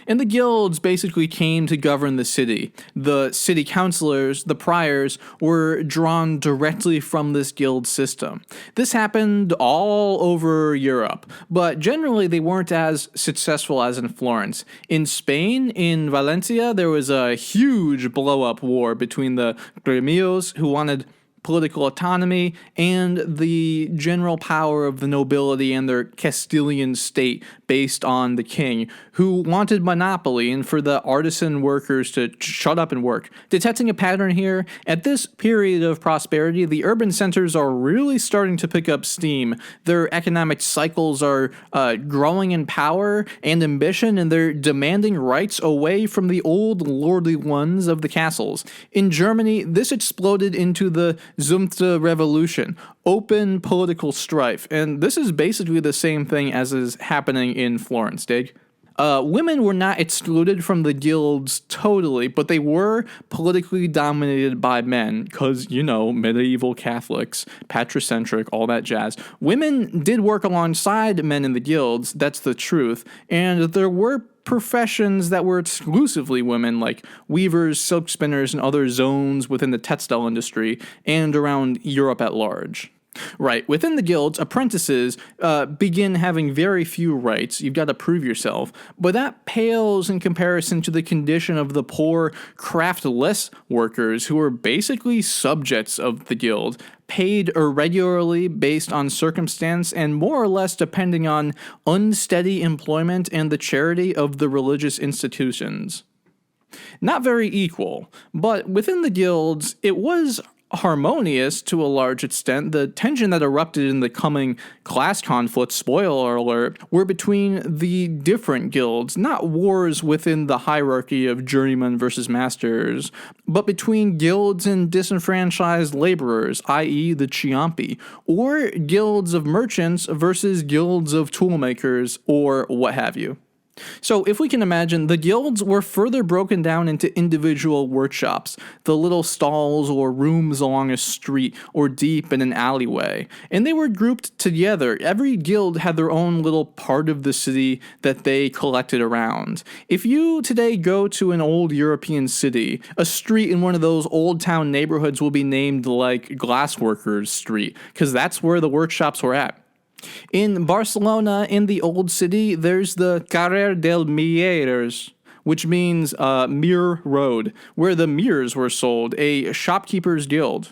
And the guilds basically came to govern the city. The city councilors, the priors, were drawn directly from this guild system. This happened all over Europe, but generally they weren't as successful as in Florence. In Spain, in Valencia, there was a huge blow-up war between the gremios, who wanted political autonomy, and the general power of the nobility and their Castilian state based on the king, who wanted monopoly and for the artisan workers to shut up and work. Detecting a pattern here, at this period of prosperity, the urban centers are really starting to pick up steam. Their economic cycles are growing in power and ambition, and they're demanding rights away from the old lordly ones of the castles. In Germany, this exploded into the Zumthor Revolution, open political strife, and this is basically the same thing as is happening in Florence, dig? Women were not excluded from the guilds totally, but they were politically dominated by men, because, medieval Catholics, patricentric, all that jazz. Women did work alongside men in the guilds, that's the truth, and there were professions that were exclusively women, like weavers, silk spinners, and other zones within the textile industry and around Europe at large. Right, within the guilds, apprentices begin having very few rights. You've got to prove yourself, but that pales in comparison to the condition of the poor, craftless workers who are basically subjects of the guild, paid irregularly based on circumstance and more or less depending on unsteady employment and the charity of the religious institutions. Not very equal, but within the guilds, it was harmonious to a large extent. The tension that erupted in the coming class conflict, spoiler alert, were between the different guilds, not wars within the hierarchy of journeymen versus masters, but between guilds and disenfranchised laborers, i.e. the Ciompi, or guilds of merchants versus guilds of toolmakers, or what have you. So if we can imagine, the guilds were further broken down into individual workshops, the little stalls or rooms along a street or deep in an alleyway, and they were grouped together. Every guild had their own little part of the city that they collected around. If you today go to an old European city, a street in one of those old town neighborhoods will be named like Glassworkers Street, because that's where the workshops were at. In Barcelona, in the old city, there's the Carrer del Mirers, which means Mirror Road, where the mirrors were sold, a shopkeeper's guild.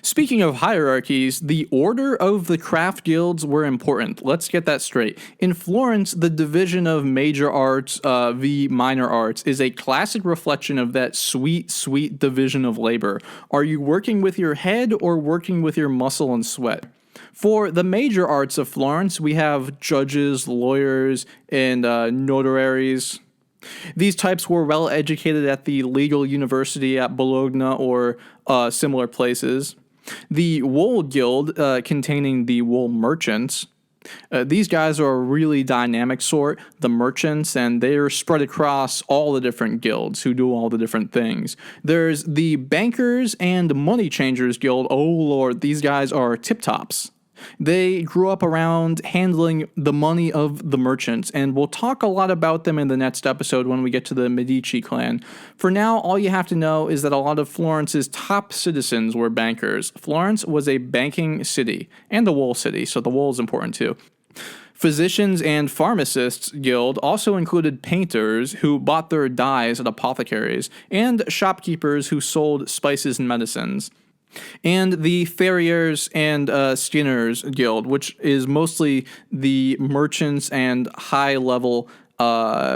Speaking of hierarchies, the order of the craft guilds were important. Let's get that straight. In Florence, the division of major arts v. minor arts is a classic reflection of that sweet, sweet division of labor. Are you working with your head or working with your muscle and sweat? For the major arts of Florence, we have judges, lawyers, and notaries. These types were well educated at the legal university at Bologna or similar places. The wool guild, containing the wool merchants, these guys are a really dynamic sort, the merchants, and they're spread across all the different guilds who do all the different things. There's the bankers and money changers guild. Oh lord, these guys are tip-tops. They grew up around handling the money of the merchants, and we'll talk a lot about them in the next episode when we get to the Medici clan. For now, all you have to know is that a lot of Florence's top citizens were bankers. Florence was a banking city, and a wool city, so the wool is important too. Physicians and Pharmacists Guild also included painters who bought their dyes at apothecaries, and shopkeepers who sold spices and medicines. And the Farriers and Skinners Guild, which is mostly the merchants and high-level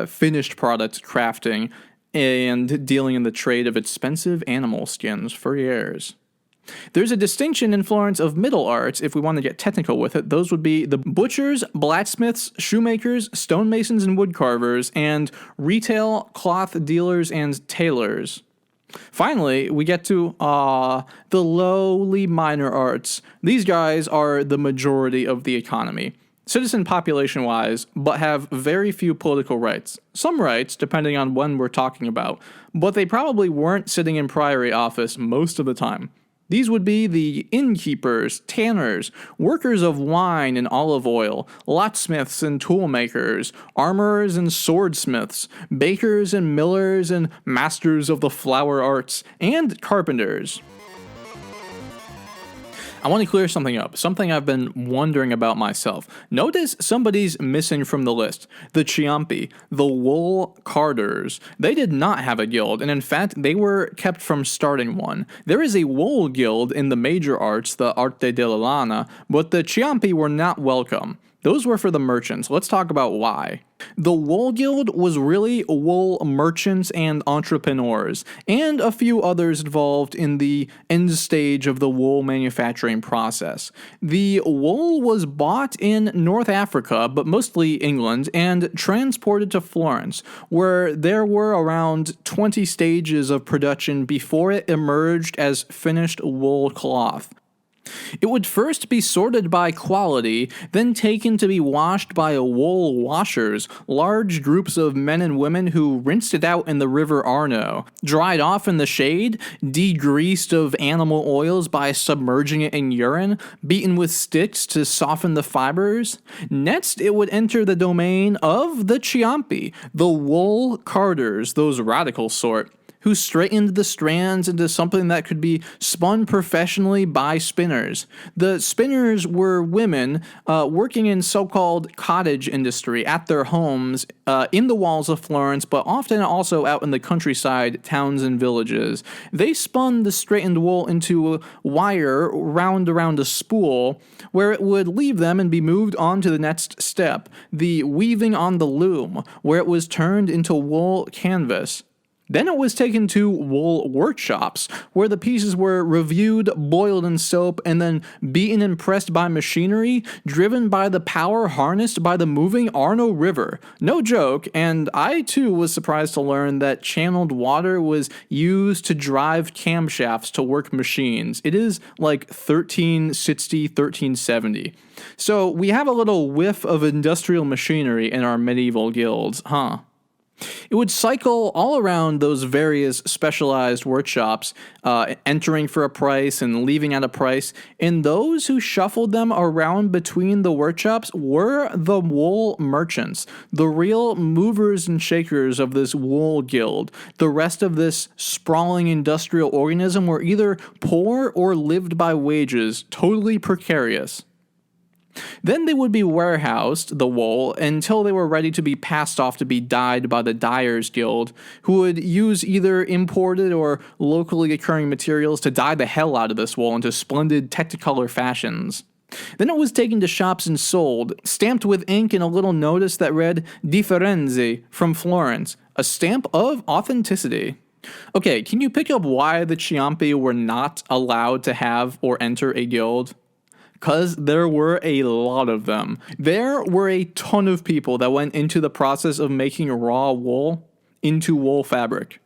finished product crafting and dealing in the trade of expensive animal skins, furriers. There's a distinction in Florence of middle arts, if we want to get technical with it. Those would be the butchers, blacksmiths, shoemakers, stonemasons, and woodcarvers, and retail cloth dealers and tailors. Finally, we get to the lowly minor arts. These guys are the majority of the economy, citizen population-wise, but have very few political rights. Some rights, depending on when we're talking about, but they probably weren't sitting in priory office most of the time. These would be the innkeepers, tanners, workers of wine and olive oil, locksmiths and toolmakers, armorers and swordsmiths, bakers and millers and masters of the flower arts, and carpenters. I want to clear something up, something I've been wondering about myself. Notice somebody's missing from the list. The Ciompi, the wool carders. They did not have a guild, and in fact, they were kept from starting one. There is a wool guild in the major arts, the Arte della Lana, but the Ciompi were not welcome. Those were for the merchants. Let's talk about why. The Wool Guild was really wool merchants and entrepreneurs, and a few others involved in the end stage of the wool manufacturing process. The wool was bought in North Africa, but mostly England, and transported to Florence, where there were around 20 stages of production before it emerged as finished wool cloth. It would first be sorted by quality, then taken to be washed by wool washers, large groups of men and women who rinsed it out in the River Arno, dried off in the shade, degreased of animal oils by submerging it in urine, beaten with sticks to soften the fibers. Next, it would enter the domain of the Ciompi, the wool carders, those radical sort, who straightened the strands into something that could be spun professionally by spinners. The spinners were women working in so-called cottage industry at their homes in the walls of Florence, but often also out in the countryside, towns and villages. They spun the straightened wool into a wire wound around a spool, where it would leave them and be moved on to the next step, the weaving on the loom, where it was turned into wool canvas. Then it was taken to wool workshops, where the pieces were reviewed, boiled in soap, and then beaten and pressed by machinery, driven by the power harnessed by the moving Arno River. No joke, and I too was surprised to learn that channeled water was used to drive camshafts to work machines. It is like 1360, 1370. So we have a little whiff of industrial machinery in our medieval guilds, huh? It would cycle all around those various specialized workshops, entering for a price and leaving at a price, and those who shuffled them around between the workshops were the wool merchants, the real movers and shakers of this wool guild. The rest of this sprawling industrial organism were either poor or lived by wages, totally precarious. Then they would be warehoused, the wool, until they were ready to be passed off to be dyed by the Dyers Guild, who would use either imported or locally occurring materials to dye the hell out of this wool into splendid Technicolor fashions. Then it was taken to shops and sold, stamped with ink and a little notice that read Differenze from Florence, a stamp of authenticity. Okay, can you pick up why the Ciompi were not allowed to have or enter a guild? Because there were a lot of them. There were a ton of people that went into the process of making raw wool into wool fabric.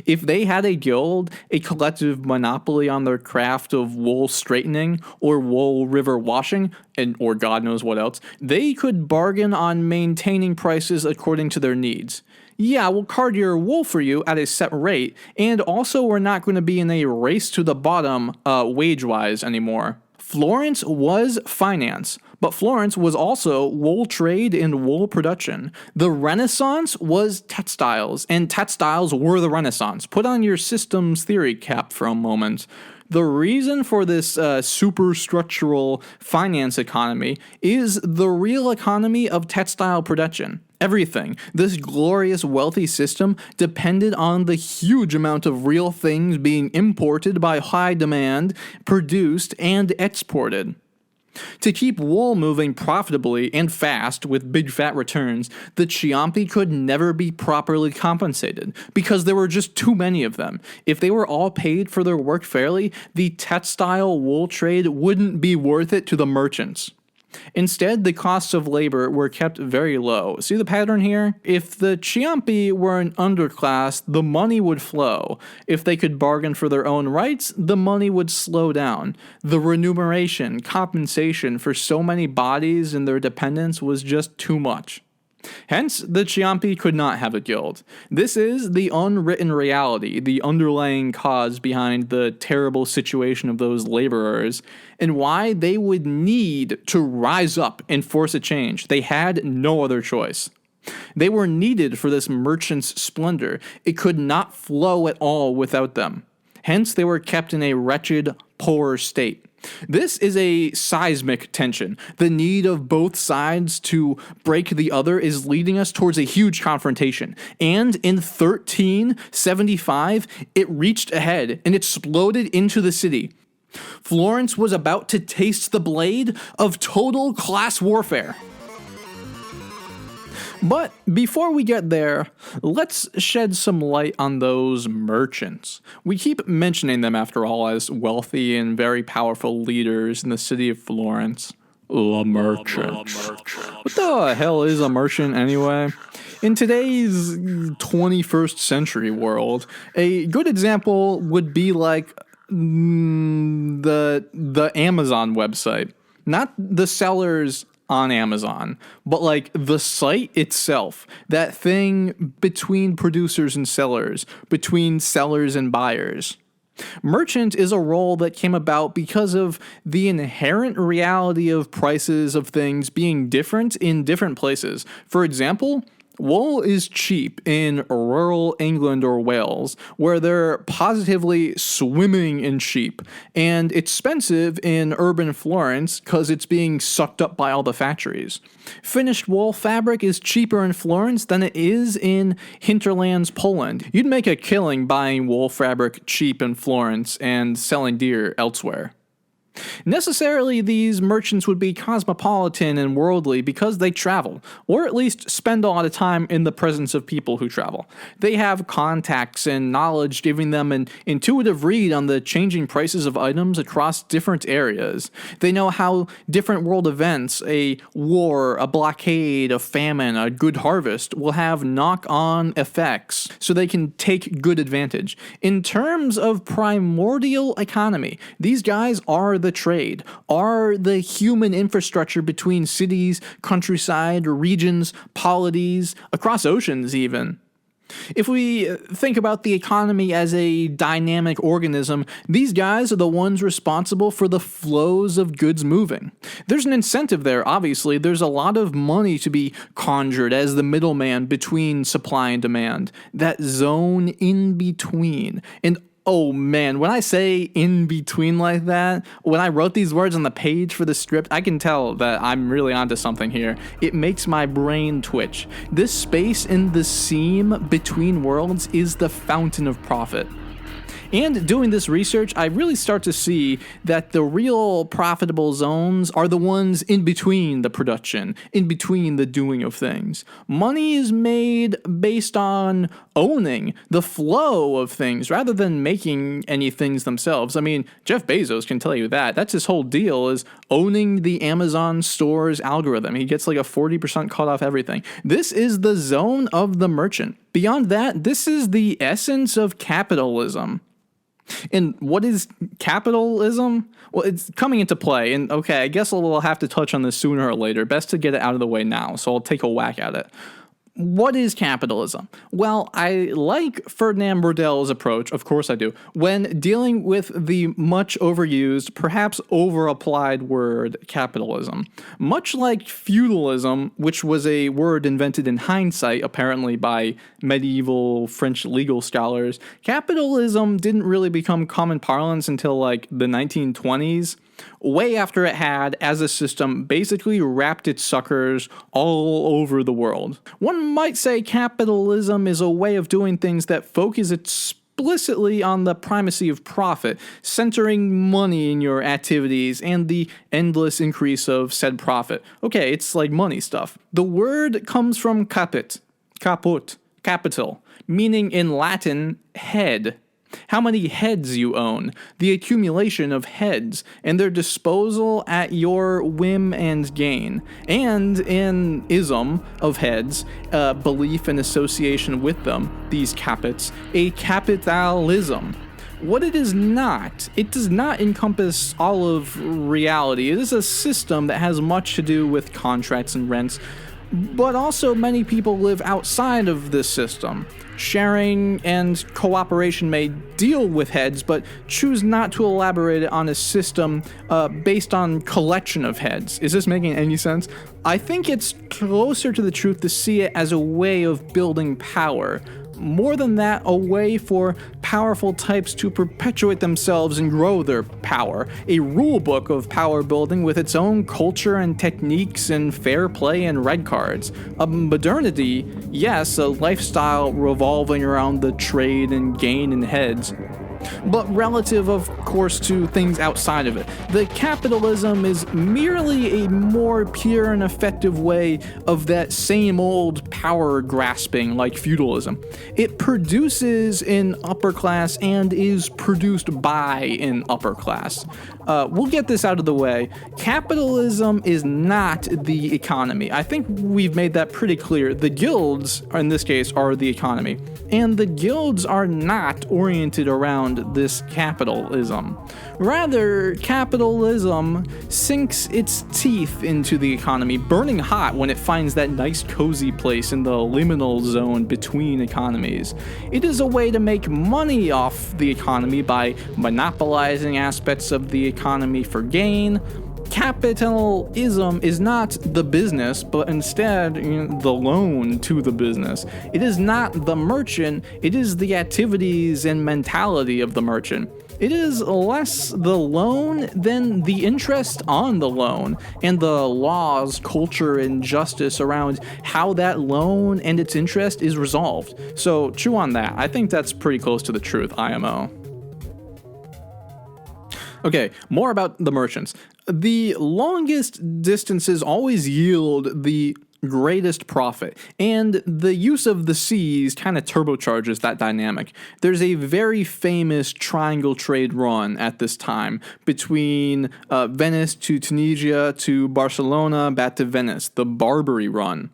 If they had a guild, a collective monopoly on their craft of wool straightening or wool river washing, or God knows what else, they could bargain on maintaining prices according to their needs. Yeah, we'll card your wool for you at a set rate, and also we're not going to be in a race to the bottom wage-wise anymore. Florence was finance, but Florence was also wool trade and wool production. The Renaissance was textiles, and textiles were the Renaissance. Put on your systems theory cap for a moment. The reason for this superstructural finance economy is the real economy of textile production. Everything, this glorious wealthy system, depended on the huge amount of real things being imported by high demand, produced, and exported. To keep wool moving profitably and fast with big fat returns, the Ciompi could never be properly compensated because there were just too many of them. If they were all paid for their work fairly, the textile wool trade wouldn't be worth it to the merchants. Instead, the costs of labor were kept very low. See the pattern here? If the Ciompi were an underclass, the money would flow. If they could bargain for their own rights, the money would slow down. The remuneration, compensation for so many bodies and their dependents was just too much. Hence, the Ciompi could not have a guild. This is the unwritten reality, the underlying cause behind the terrible situation of those laborers, and why they would need to rise up and force a change. They had no other choice. They were needed for this merchant's splendor. It could not flow at all without them. Hence, they were kept in a wretched, poor state. This is a seismic tension. The need of both sides to break the other is leading us towards a huge confrontation. And in 1375, it reached ahead and exploded into the city. Florence was about to taste the blade of total class warfare. But before we get there, let's shed some light on those merchants. We keep mentioning them, after all, as wealthy and very powerful leaders in the city of Florence. The merchants. What the hell is a merchant anyway? In today's 21st century world, a good example would be like the Amazon website. Not the sellers on Amazon, but like the site itself, that thing between producers and sellers, between sellers and buyers. Merchant is a role that came about because of the inherent reality of prices of things being different in different places. For example, wool is cheap in rural England or Wales, where they're positively swimming in sheep, and expensive in urban Florence because it's being sucked up by all the factories. Finished wool fabric is cheaper in Florence than it is in hinterlands Poland. You'd make a killing buying wool fabric cheap in Florence and selling dear elsewhere. Necessarily, these merchants would be cosmopolitan and worldly because they travel, or at least spend a lot of time in the presence of people who travel. They have contacts and knowledge giving them an intuitive read on the changing prices of items across different areas. They know how different world events, a war, a blockade, a famine, a good harvest, will have knock-on effects, so they can take good advantage. In terms of primordial economy, these guys are the trade, are the human infrastructure between cities, countryside, regions, polities, across oceans even. If we think about the economy as a dynamic organism, these guys are the ones responsible for the flows of goods moving. There's an incentive there, obviously. There's a lot of money to be conjured as the middleman between supply and demand, that zone in between. And oh man, when I say in between like that, when I wrote these words on the page for the script, I can tell that I'm really onto something here. It makes my brain twitch. This space in the seam between worlds is the fountain of profit. And doing this research, I really start to see that the real profitable zones are the ones in between the production, in between the doing of things. Money is made based on owning the flow of things rather than making any things themselves. I mean, Jeff Bezos can tell you that. That's his whole deal, is owning the Amazon store's algorithm. He gets like a 40% cut off everything. This is the zone of the merchant. Beyond that, this is the essence of capitalism. And what is capitalism? Well, it's coming into play, and okay, I guess we'll have to touch on this sooner or later. Best to get it out of the way now, so I'll take a whack at it. What is capitalism? Well, I like Ferdinand Brodell's approach, of course I do, when dealing with the much overused, perhaps over-applied word capitalism. Much like feudalism, which was a word invented in hindsight, apparently by medieval French legal scholars, capitalism didn't really become common parlance until like the 1920s. Way after it had, as a system, basically wrapped its suckers all over the world. One might say capitalism is a way of doing things that focus explicitly on the primacy of profit, centering money in your activities and the endless increase of said profit. Okay, it's like money stuff. The word comes from caput, capital, meaning in Latin, head. How many heads you own, the accumulation of heads, and their disposal at your whim and gain. And in ism of heads, belief and association with them, these caputs, a capitalism. What it is not, it does not encompass all of reality. It is a system that has much to do with contracts and rents, But also many people live outside of this system. Sharing and cooperation may deal with heads, but choose not to elaborate on a system based on collection of heads. Is this making any sense? I think it's closer to the truth to see it as a way of building power. More than that, a way for powerful types to perpetuate themselves and grow their power. A rule book of power building with its own culture and techniques and fair play and red cards. A modernity, yes, a lifestyle revolving around the trade and gain in heads, but relative, of course, to things outside of it. The capitalism is merely a more pure and effective way of that same old power grasping like feudalism. It produces an upper class and is produced by an upper class. We'll get this out of the way. Capitalism is not the economy. I think we've made that pretty clear. The guilds, in this case, are the economy. And the guilds are not oriented around this capitalism. Rather, capitalism sinks its teeth into the economy, burning hot when it finds that nice cozy place in the liminal zone between economies. It is a way to make money off the economy by monopolizing aspects of the economy for gain. Capitalism is not the business, but instead the loan to the business. It is not the merchant, it is the activities and mentality of the merchant. It is less the loan than the interest on the loan, and the laws, culture, and justice around how that loan and its interest is resolved. So chew on that. I think that's pretty close to the truth, IMO. Okay, more about the merchants. The longest distances always yield the greatest profit, and the use of the seas kind of turbocharges that dynamic. There's a very famous triangle trade run at this time between Venice to Tunisia to Barcelona back to Venice, the Barbary run.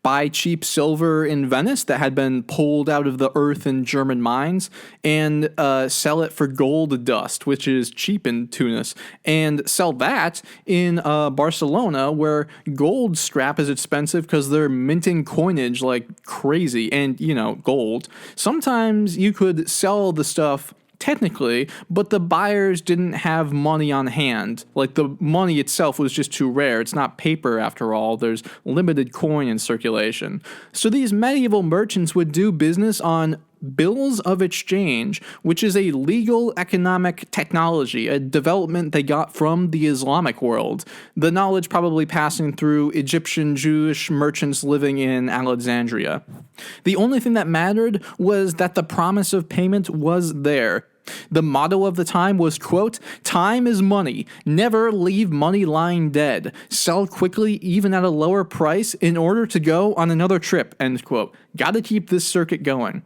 Buy cheap silver in Venice that had been pulled out of the earth in German mines and sell it for gold dust, which is cheap in Tunis, and sell that in Barcelona, where gold scrap is expensive because they're minting coinage like crazy, and, gold. Sometimes you could sell the stuff technically, but the buyers didn't have money on hand. Like, the money itself was just too rare. It's not paper after all. There's limited coin in circulation. So these medieval merchants would do business on bills of exchange, which is a legal economic technology, a development they got from the Islamic world. The knowledge probably passing through Egyptian Jewish merchants living in Alexandria. The only thing that mattered was that the promise of payment was there. The motto of the time was, quote, "Time is money. Never leave money lying dead. Sell quickly even at a lower price in order to go on another trip," end quote. Gotta keep this circuit going.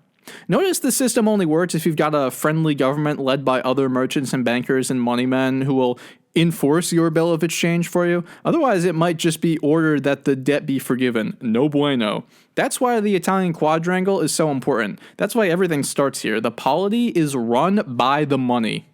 Notice the system only works if you've got a friendly government led by other merchants and bankers and moneymen who will enforce your bill of exchange for you. Otherwise, it might just be ordered that the debt be forgiven. No bueno. That's why the Italian quadrangle is so important. That's why everything starts here. The polity is run by the money.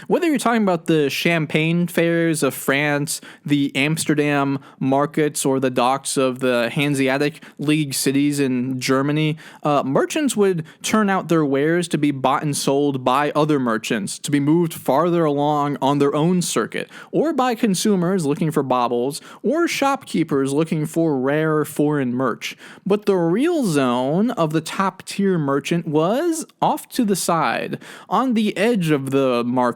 Whether you're talking about the champagne fairs of France, the Amsterdam markets, or the docks of the Hanseatic League cities in Germany, merchants would turn out their wares to be bought and sold by other merchants, to be moved farther along on their own circuit, or by consumers looking for baubles, or shopkeepers looking for rare foreign merch. But the real zone of the top-tier merchant was off to the side, on the edge of the marketplace,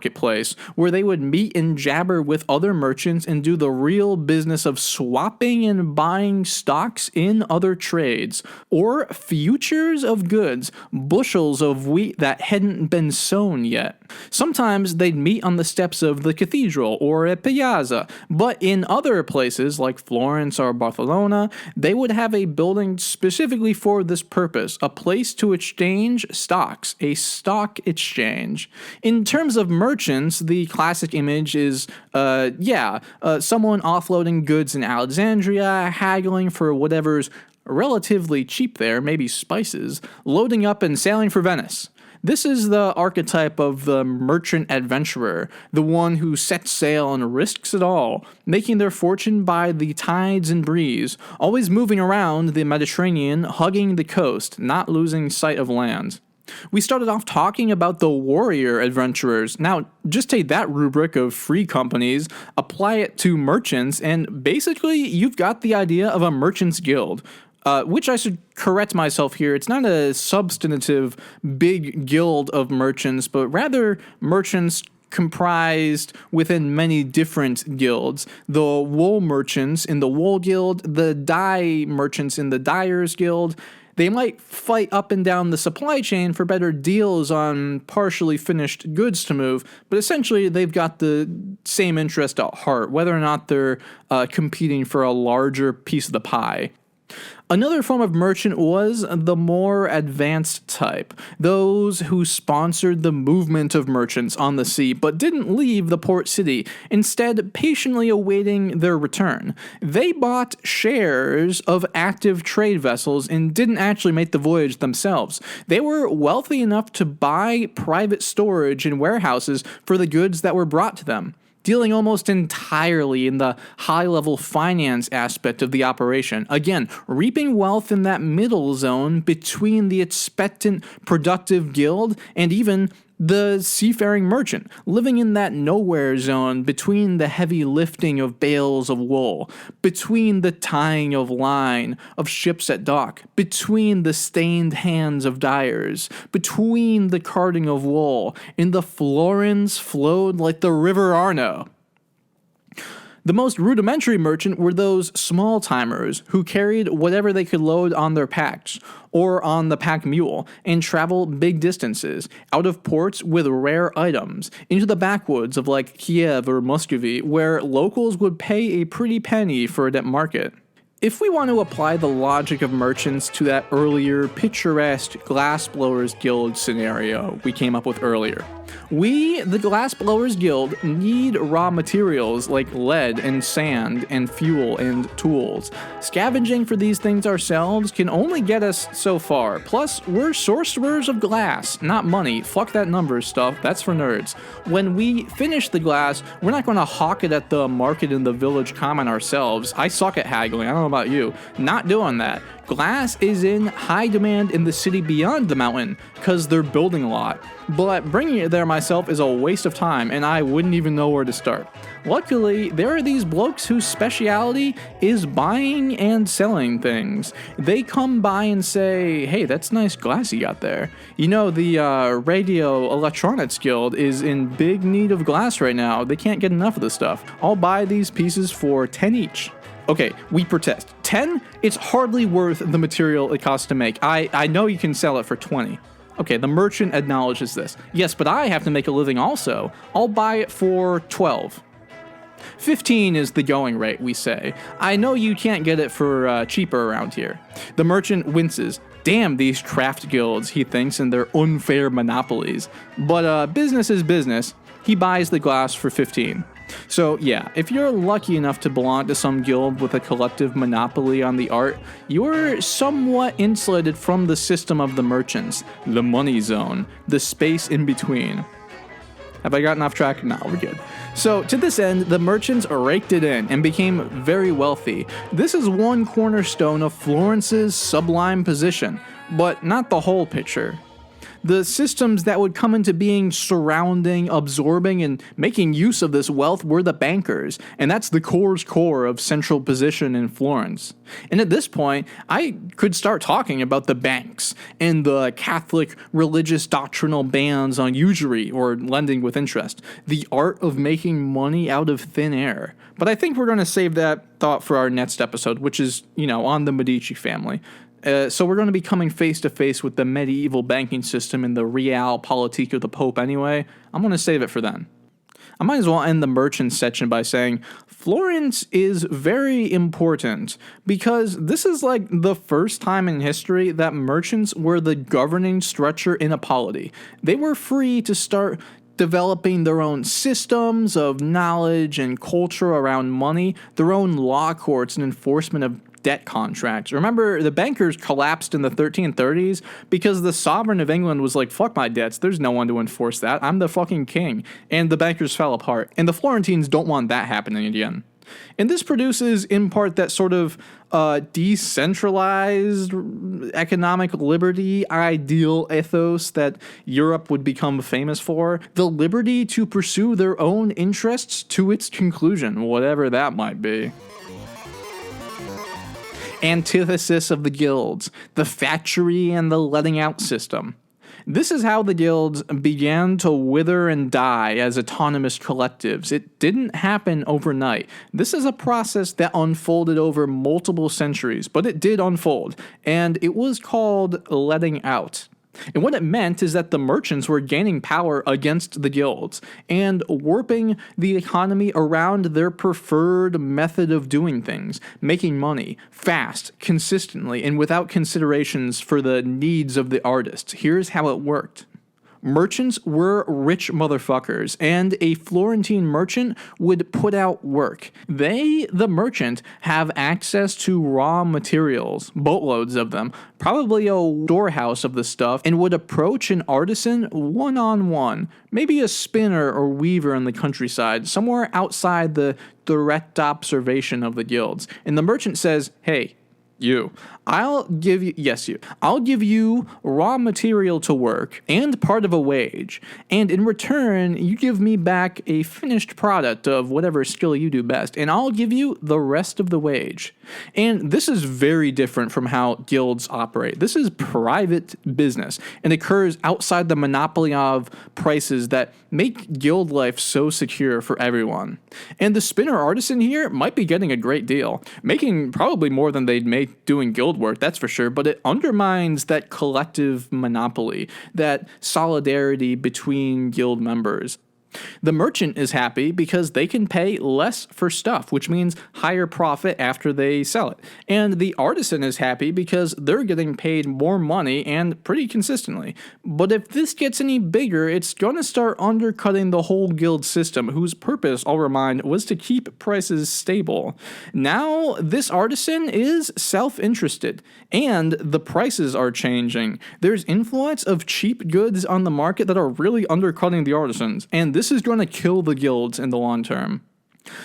where they would meet and jabber with other merchants and do the real business of swapping and buying stocks in other trades, or futures of goods, bushels of wheat that hadn't been sown yet. Sometimes they'd meet on the steps of the cathedral or at Piazza, but in other places like Florence or Barcelona, they would have a building specifically for this purpose, a place to exchange stocks, a stock exchange. In terms of merchants, the classic image is, someone offloading goods in Alexandria, haggling for whatever's relatively cheap there, maybe spices, loading up and sailing for Venice. This is the archetype of the merchant adventurer, the one who sets sail and risks it all, making their fortune by the tides and breeze, always moving around the Mediterranean, hugging the coast, not losing sight of land. We started off talking about the warrior adventurers. Now, just take that rubric of free companies, apply it to merchants, and basically you've got the idea of a merchant's guild. Which I should correct myself here. It's not a substantive big guild of merchants, but rather merchants comprised within many different guilds. The wool merchants in the wool guild, the dye merchants in the dyers guild. They might fight up and down the supply chain for better deals on partially finished goods to move, but essentially they've got the same interest at heart, whether or not they're competing for a larger piece of the pie. Another form of merchant was the more advanced type, those who sponsored the movement of merchants on the sea but didn't leave the port city, instead patiently awaiting their return. They bought shares of active trade vessels and didn't actually make the voyage themselves. They were wealthy enough to buy private storage in warehouses for the goods that were brought to them, dealing almost entirely in the high-level finance aspect of the operation. Again, reaping wealth in that middle zone between the expectant, productive guild and even the seafaring merchant, living in that nowhere zone between the heavy lifting of bales of wool, between the tying of line of ships at dock, between the stained hands of dyers, between the carding of wool, and the Florence flowed like the river Arno. The most rudimentary merchant were those small-timers who carried whatever they could load on their packs or on the pack mule and travel big distances, out of ports with rare items, into the backwoods of like Kiev or Muscovy, where locals would pay a pretty penny for it at market. If we want to apply the logic of merchants to that earlier picturesque Glassblowers Guild scenario we came up with earlier, we, the Glassblowers Guild, need raw materials like lead and sand and fuel and tools. Scavenging for these things ourselves can only get us so far. Plus, we're sorcerers of glass, not money. Fuck that numbers stuff, that's for nerds. When we finish the glass, we're not going to hawk it at the market in the village common ourselves. I suck at haggling, I don't know about you. Not doing that. Glass is in high demand in the city beyond the mountain, because they're building a lot. But bringing it there myself is a waste of time, and I wouldn't even know where to start. Luckily, there are these blokes whose speciality is buying and selling things. They come by and say, hey, that's nice glass you got there. You know, the Radio Electronics Guild is in big need of glass right now. They can't get enough of this stuff. I'll buy these pieces for 10 each. Okay, we protest. 10? It's hardly worth the material it costs to make. I know you can sell it for 20. Okay, the merchant acknowledges this. Yes, but I have to make a living also. I'll buy it for 12. 15 is the going rate, we say. I know you can't get it for cheaper around here. The merchant winces. Damn these craft guilds, he thinks, and their unfair monopolies. But business is business. He buys the glass for 15. So yeah, if you're lucky enough to belong to some guild with a collective monopoly on the art, you're somewhat insulated from the system of the merchants, the money zone, the space in between. Have I gotten off track? No, we're good. So to this end, the merchants raked it in and became very wealthy. This is one cornerstone of Florence's sublime position, but not the whole picture. The systems that would come into being surrounding, absorbing, and making use of this wealth were the bankers, and that's the core's core of central position in Florence. And at this point, I could start talking about the banks and the Catholic religious doctrinal bans on usury or lending with interest, the art of making money out of thin air. But I think we're going to save that thought for our next episode, which is, on the Medici family. So we're going to be coming face to face with the medieval banking system and the realpolitik of the Pope anyway. I'm going to save it for then. I might as well end the merchant section by saying Florence is very important because this is like the first time in history that merchants were the governing structure in a polity. They were free to start developing their own systems of knowledge and culture around money, their own law courts and enforcement of debt contracts. Remember, the bankers collapsed in the 1330s because the sovereign of England was like, fuck my debts, there's no one to enforce that, I'm the fucking king. And the bankers fell apart. And the Florentines don't want that happening again. And this produces, in part, that sort of decentralized economic liberty ideal ethos that Europe would become famous for. The liberty to pursue their own interests to its conclusion, whatever that might be. Antithesis of the guilds, the factory and the letting out system. This is how the guilds began to wither and die as autonomous collectives. It didn't happen overnight. This is a process that unfolded over multiple centuries, but it did unfold, and it was called letting out. And what it meant is that the merchants were gaining power against the guilds and warping the economy around their preferred method of doing things, making money fast, consistently, and without considerations for the needs of the artists. Here's how it worked. Merchants were rich motherfuckers, and a Florentine merchant would put out work. They, the merchant, have access to raw materials, boatloads of them, probably a storehouse of the stuff, and would approach an artisan one-on-one, maybe a spinner or weaver in the countryside, somewhere outside the direct observation of the guilds. And the merchant says, hey, I'll give you raw material to work and part of a wage, and in return you give me back a finished product of whatever skill you do best, and I'll give you the rest of the wage. And this is very different from how guilds operate. This is private business and occurs outside the monopoly of prices that make guild life so secure for everyone. And the spinner artisan here might be getting a great deal, making probably more than they'd make doing guild work, that's for sure, but it undermines that collective monopoly, that solidarity between guild members. The merchant is happy because they can pay less for stuff, which means higher profit after they sell it. And the artisan is happy because they're getting paid more money and pretty consistently. But if this gets any bigger, it's going to start undercutting the whole guild system, whose purpose, I'll remind, was to keep prices stable. Now, this artisan is self-interested, and the prices are changing. There's influence of cheap goods on the market that are really undercutting the artisans, and this is going to kill the guilds in the long term.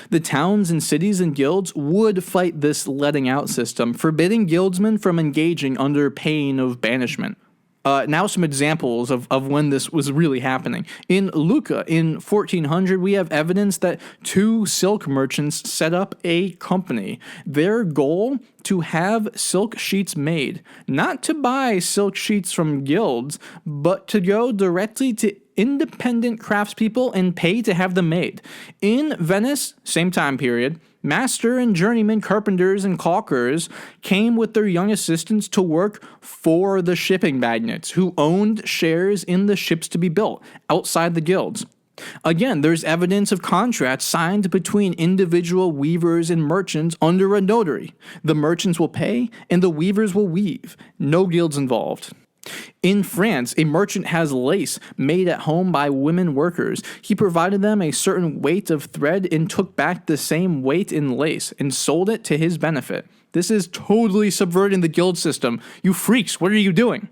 The towns and cities and guilds would fight this letting out system, forbidding guildsmen from engaging under pain of banishment. Now some examples of when this was really happening. In Lucca, in 1400, we have evidence that two silk merchants set up a company. Their goal, to have silk sheets made. Not to buy silk sheets from guilds, but to go directly to independent craftspeople and pay to have them made. In Venice, same time period, master and journeyman carpenters and caulkers came with their young assistants to work for the shipping magnates who owned shares in the ships to be built outside the guilds. Again, there's evidence of contracts signed between individual weavers and merchants under a notary. The merchants will pay and the weavers will weave. No guilds involved. In France, a merchant has lace made at home by women workers. He provided them a certain weight of thread and took back the same weight in lace and sold it to his benefit. This is totally subverting the guild system. You freaks, what are you doing?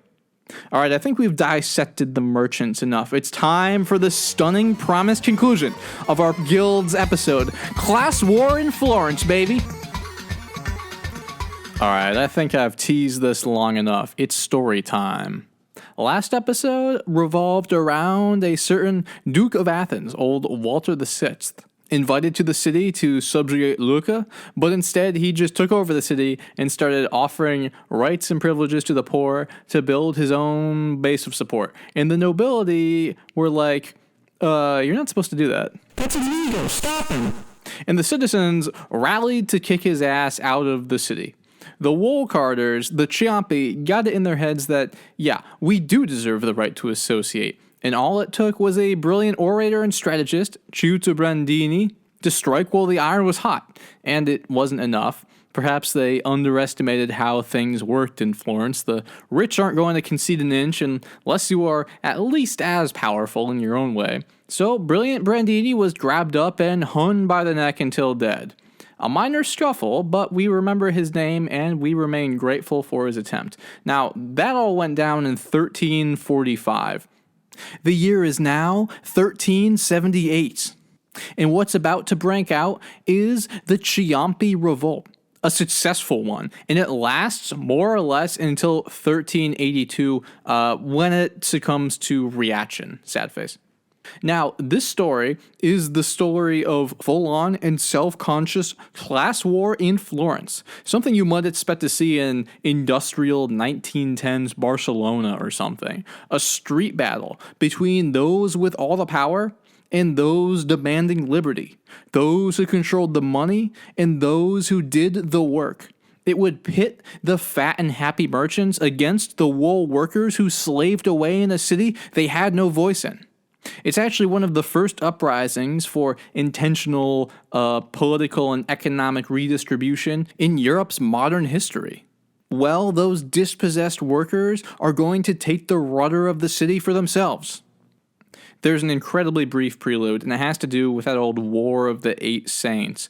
All right, I think we've dissected the merchants enough. It's time for the stunning promised conclusion of our guilds episode. Class war in Florence, baby. Alright, I think I've teased this long enough. It's story time. Last episode revolved around a certain Duke of Athens, old Walter VI, invited to the city to subjugate Lucca, but instead he just took over the city and started offering rights and privileges to the poor to build his own base of support. And the nobility were like, you're not supposed to do that. That's illegal, stop him! And the citizens rallied to kick his ass out of the city. The wool carders, the Ciompi, got it in their heads that, yeah, we do deserve the right to associate. And all it took was a brilliant orator and strategist, Ciuto Brandini, to strike while the iron was hot. And it wasn't enough. Perhaps they underestimated how things worked in Florence. The rich aren't going to concede an inch unless you are at least as powerful in your own way. So brilliant Brandini was grabbed up and hung by the neck until dead. A minor scuffle, but we remember his name and we remain grateful for his attempt. Now, that all went down in 1345. The year is now 1378. And what's about to break out is the Ciompi Revolt, a successful one, and it lasts more or less until 1382 when it succumbs to reaction. Sad face. Now, this story is the story of full-on and self-conscious class war in Florence, something you might expect to see in industrial 1910s Barcelona or something. A street battle between those with all the power and those demanding liberty, those who controlled the money and those who did the work. It would pit the fat and happy merchants against the wool workers who slaved away in a city they had no voice in. It's actually one of the first uprisings for intentional political and economic redistribution in Europe's modern history. Well, those dispossessed workers are going to take the rudder of the city for themselves. There's an incredibly brief prelude, and it has to do with that old War of the Eight Saints.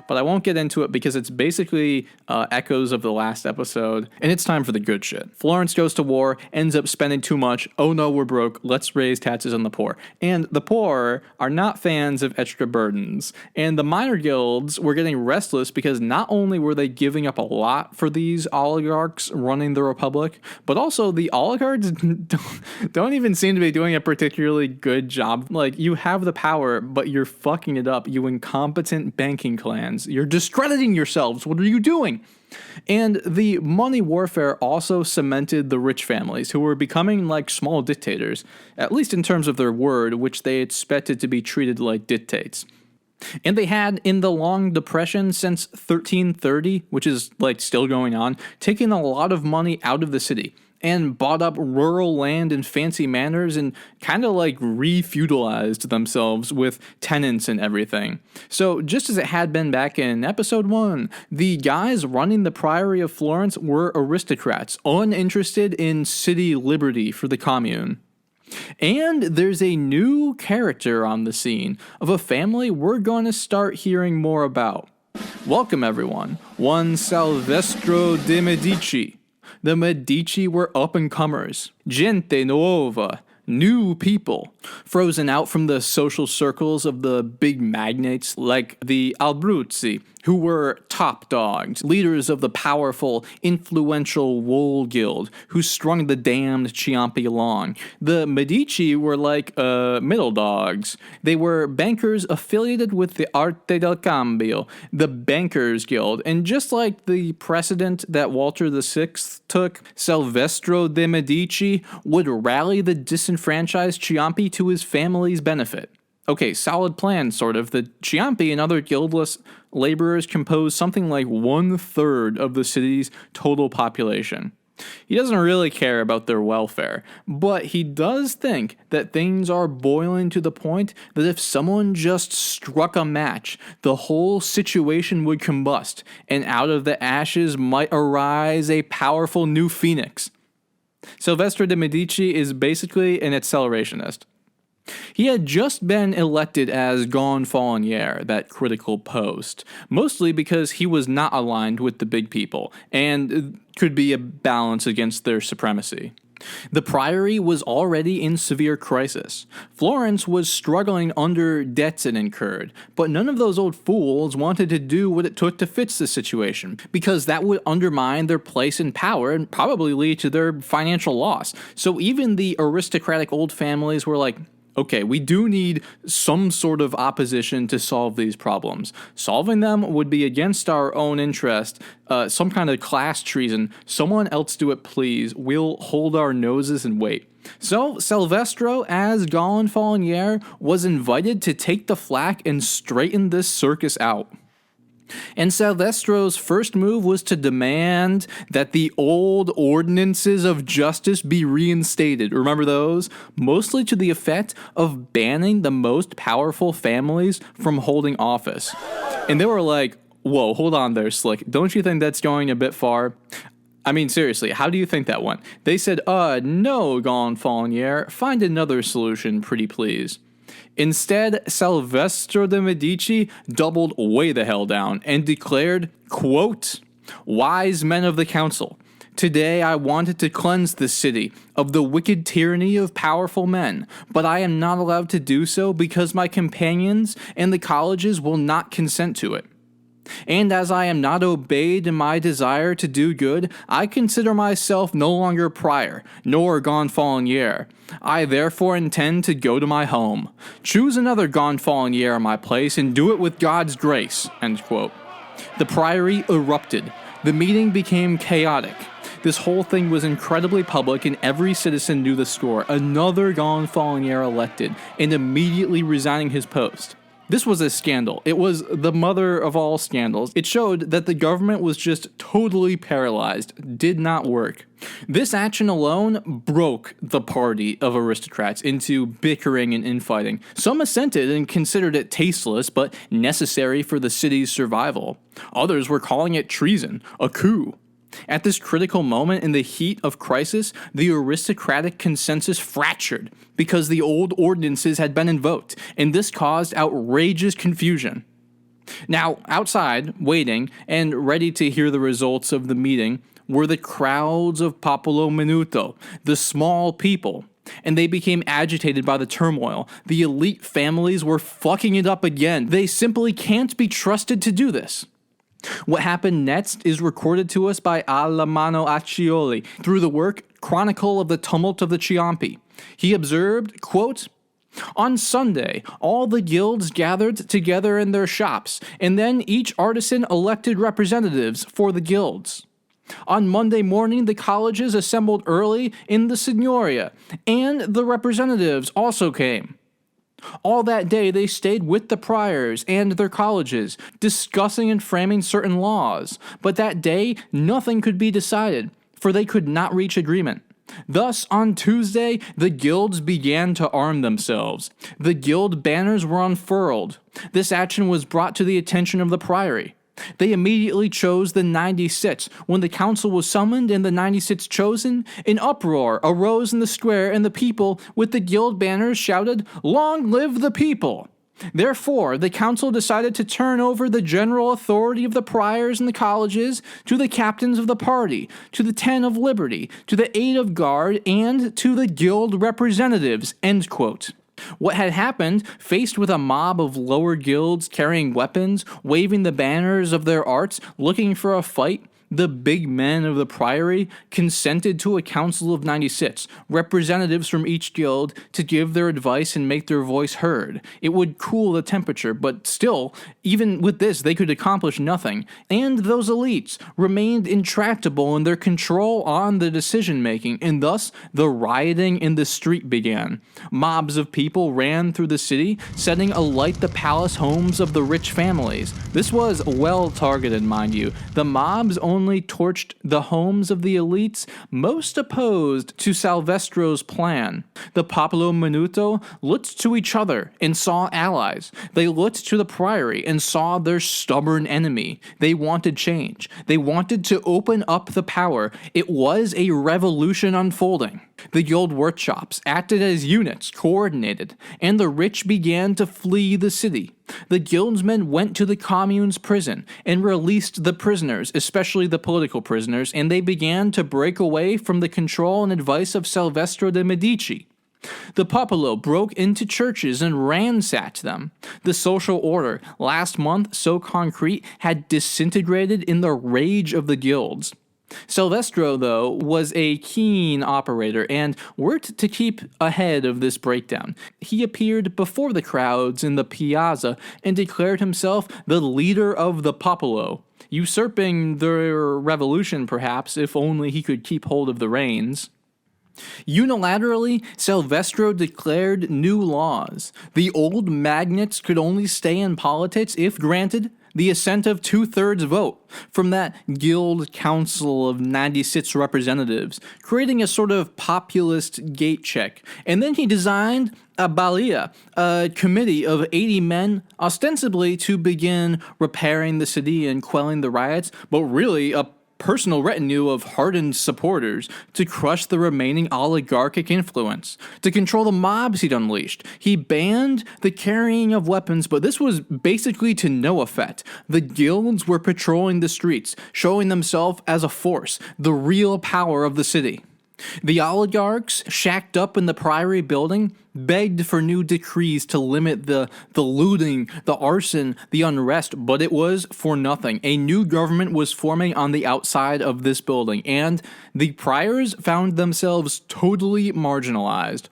But I won't get into it because it's basically echoes of the last episode, and it's time for the good shit. Florence goes to war, ends up spending too much. Oh no, we're broke. Let's raise taxes on the poor. And the poor are not fans of extra burdens. And the minor guilds were getting restless because not only were they giving up a lot for these oligarchs running the republic, but also the oligarchs don't even seem to be doing a particularly good job. Like, you have the power, but you're fucking it up, you incompetent banking clan. You're discrediting yourselves. What are you doing? And the money warfare also cemented the rich families, who were becoming like small dictators, at least in terms of their word, which they expected to be treated like dictates. And they had, in the long depression since 1330, which is like still going on, taken a lot of money out of the city and bought up rural land in fancy manors and kind of like re-feudalized themselves with tenants and everything. So just as it had been back in episode 1, the guys running the Priory of Florence were aristocrats, uninterested in city liberty for the commune. And there's a new character on the scene of a family we're going to start hearing more about. Welcome everyone, one Salvestro de' Medici. The Medici were up-and-comers, gente nuova, new people, frozen out from the social circles of the big magnates like the Abruzzi, who were top dogs, leaders of the powerful, influential wool guild, who strung the damned Ciompi along. The Medici were like middle dogs. They were bankers affiliated with the Arte del Cambio, the Bankers Guild, and just like the precedent that Walter VI took, Salvestro de' Medici would rally the disenfranchised Ciompi to his family's benefit. Okay, solid plan, sort of. The Ciompi and other guildless laborers compose something like 1/3 of the city's total population. He doesn't really care about their welfare, but he does think that things are boiling to the point that if someone just struck a match, the whole situation would combust, and out of the ashes might arise a powerful new phoenix. Salvestro de' Medici is basically an accelerationist. He had just been elected as Gonfalonier, that critical post, mostly because he was not aligned with the big people, and could be a balance against their supremacy. The priory was already in severe crisis. Florence was struggling under debts it incurred, but none of those old fools wanted to do what it took to fix the situation, because that would undermine their place in power and probably lead to their financial loss. So even the aristocratic old families were like, okay, we do need some sort of opposition to solve these problems. Solving them would be against our own interest, some kind of class treason. Someone else do it, please. We'll hold our noses and wait. So Salvestro, as Gonfalonier, was invited to take the flak and straighten this circus out. And Salvestro's first move was to demand that the old ordinances of justice be reinstated. Remember those? Mostly to the effect of banning the most powerful families from holding office. And they were like, whoa, hold on there, Slick. Don't you think that's going a bit far? I mean, seriously, how do you think that went? They said, no, Gonfalonier, find another solution, pretty please. Instead, Salvestro de' Medici doubled way the hell down and declared, quote, "Wise men of the council, today I wanted to cleanse the city of the wicked tyranny of powerful men, but I am not allowed to do so because my companions and the colleges will not consent to it. And as I am not obeyed in my desire to do good, I consider myself no longer prior, nor gonfalonier. I therefore intend to go to my home. Choose another gonfalonier in my place and do it with God's grace." End quote. The priory erupted. The meeting became chaotic. This whole thing was incredibly public and every citizen knew the score. Another gonfalonier elected and immediately resigning his post. This was a scandal. It was the mother of all scandals. It showed that the government was just totally paralyzed, did not work. This action alone broke the party of aristocrats into bickering and infighting. Some assented and considered it tasteless but necessary for the city's survival. Others were calling it treason, a coup. At this critical moment in the heat of crisis, the aristocratic consensus fractured because the old ordinances had been invoked, and this caused outrageous confusion. Now, outside, waiting, and ready to hear the results of the meeting, were the crowds of Popolo Minuto, the small people, and they became agitated by the turmoil. The elite families were fucking it up again. They simply can't be trusted to do this. What happened next is recorded to us by Alamanno Accioli through the work Chronicle of the Tumult of the Ciompi. He observed, quote, "On Sunday, all the guilds gathered together in their shops, and then each artisan elected representatives for the guilds. On Monday morning, the colleges assembled early in the Signoria, and the representatives also came. All that day they stayed with the priors and their colleges, discussing and framing certain laws, but that day nothing could be decided, for they could not reach agreement. Thus, on Tuesday, the guilds began to arm themselves. The guild banners were unfurled. This action was brought to the attention of the priory. They immediately chose the 96. When the council was summoned and the 96 chosen, an uproar arose in the square, and the people, with the guild banners, shouted, 'Long live the people!' Therefore, the council decided to turn over the general authority of the priors and the colleges to the captains of the party, to the 10 of Liberty, to the 8 of Guard, and to the guild representatives." End quote. What had happened, faced with a mob of lower guilds carrying weapons, waving the banners of their arts, looking for a fight, the big men of the priory consented to a council of 96, representatives from each guild, to give their advice and make their voice heard. It would cool the temperature, but still, even with this, they could accomplish nothing. And those elites remained intractable in their control on the decision-making, and thus the rioting in the street began. Mobs of people ran through the city, setting alight the palace homes of the rich families. This was well targeted, mind you. The mobs only torched the homes of the elites most opposed to Salvestro's plan. The Popolo Minuto looked to each other and saw allies. They looked to the priory and saw their stubborn enemy. They wanted change. They wanted to open up the power. It was a revolution unfolding. The guild workshops acted as units, coordinated, and the rich began to flee the city. The guildsmen went to the commune's prison and released the prisoners, especially the political prisoners, and they began to break away from the control and advice of Salvestro de' Medici. The popolo broke into churches and ransacked them. The social order, last month so concrete, had disintegrated in the rage of the guilds. Salvestro, though, was a keen operator and worked to keep ahead of this breakdown. He appeared before the crowds in the piazza and declared himself the leader of the popolo, usurping their revolution perhaps, if only he could keep hold of the reins. Unilaterally, Salvestro declared new laws. The old magnates could only stay in politics if granted the assent of 2/3 vote from that guild council of 96 representatives, creating a sort of populist gate check. And then he designed a balia, a committee of 80 men, ostensibly to begin repairing the city and quelling the riots, but really a personal retinue of hardened supporters to crush the remaining oligarchic influence, to control the mobs he'd unleashed. He banned the carrying of weapons, but this was basically to no effect. The guilds were patrolling the streets, showing themselves as a force, the real power of the city. The oligarchs, shacked up in the Priory building, begged for new decrees to limit the looting, the arson, the unrest, but it was for nothing. A new government was forming on the outside of this building, and the priors found themselves totally marginalized.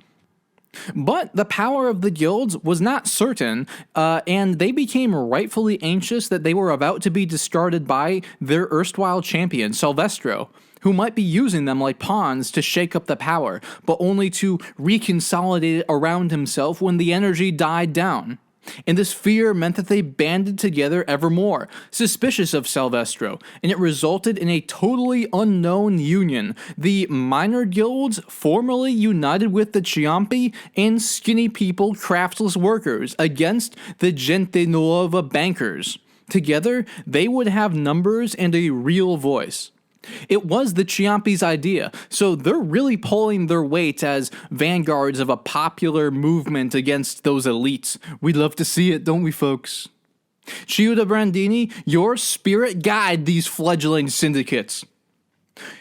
But the power of the guilds was not certain, and they became rightfully anxious that they were about to be discarded by their erstwhile champion, Silvestro, who might be using them like pawns to shake up the power, but only to reconsolidate it around himself when the energy died down. And this fear meant that they banded together ever more, suspicious of Silvestro, and it resulted in a totally unknown union. The minor guilds formerly united with the Ciompi and skinny people craftless workers against the Gente Nuova bankers. Together, they would have numbers and a real voice. It was the Ciompi's idea, so they're really pulling their weight as vanguards of a popular movement against those elites. We'd love to see it, don't we, folks? Ciuda Brandini, your spirit guide these fledgling syndicates.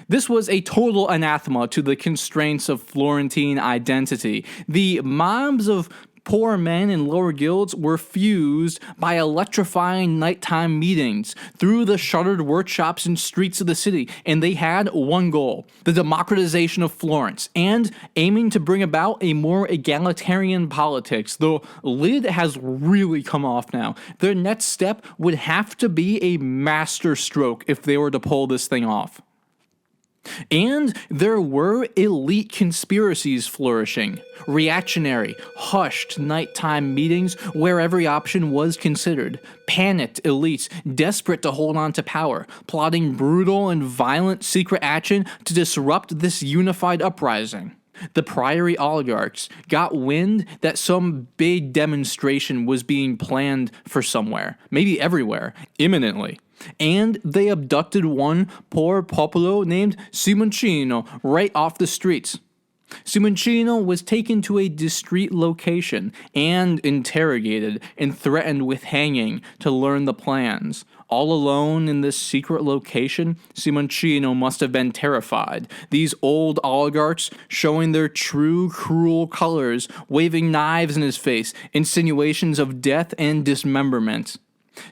This was a total anathema to the constraints of Florentine identity. The mobs of poor men in lower guilds were fused by electrifying nighttime meetings through the shuttered workshops and streets of the city, and they had one goal: the democratization of Florence, and aiming to bring about a more egalitarian politics. The lid has really come off now. Their next step would have to be a master stroke if they were to pull this thing off. And there were elite conspiracies flourishing, reactionary, hushed nighttime meetings where every option was considered, panicked elites desperate to hold on to power, plotting brutal and violent secret action to disrupt this unified uprising. The Priory oligarchs got wind that some big demonstration was being planned for somewhere, maybe everywhere, imminently. And they abducted one poor popolo named Simoncino right off the streets. Simoncino was taken to a discreet location and interrogated and threatened with hanging to learn the plans. All alone in this secret location, Simoncino must have been terrified. These old oligarchs showing their true cruel colors, waving knives in his face, insinuations of death and dismemberment.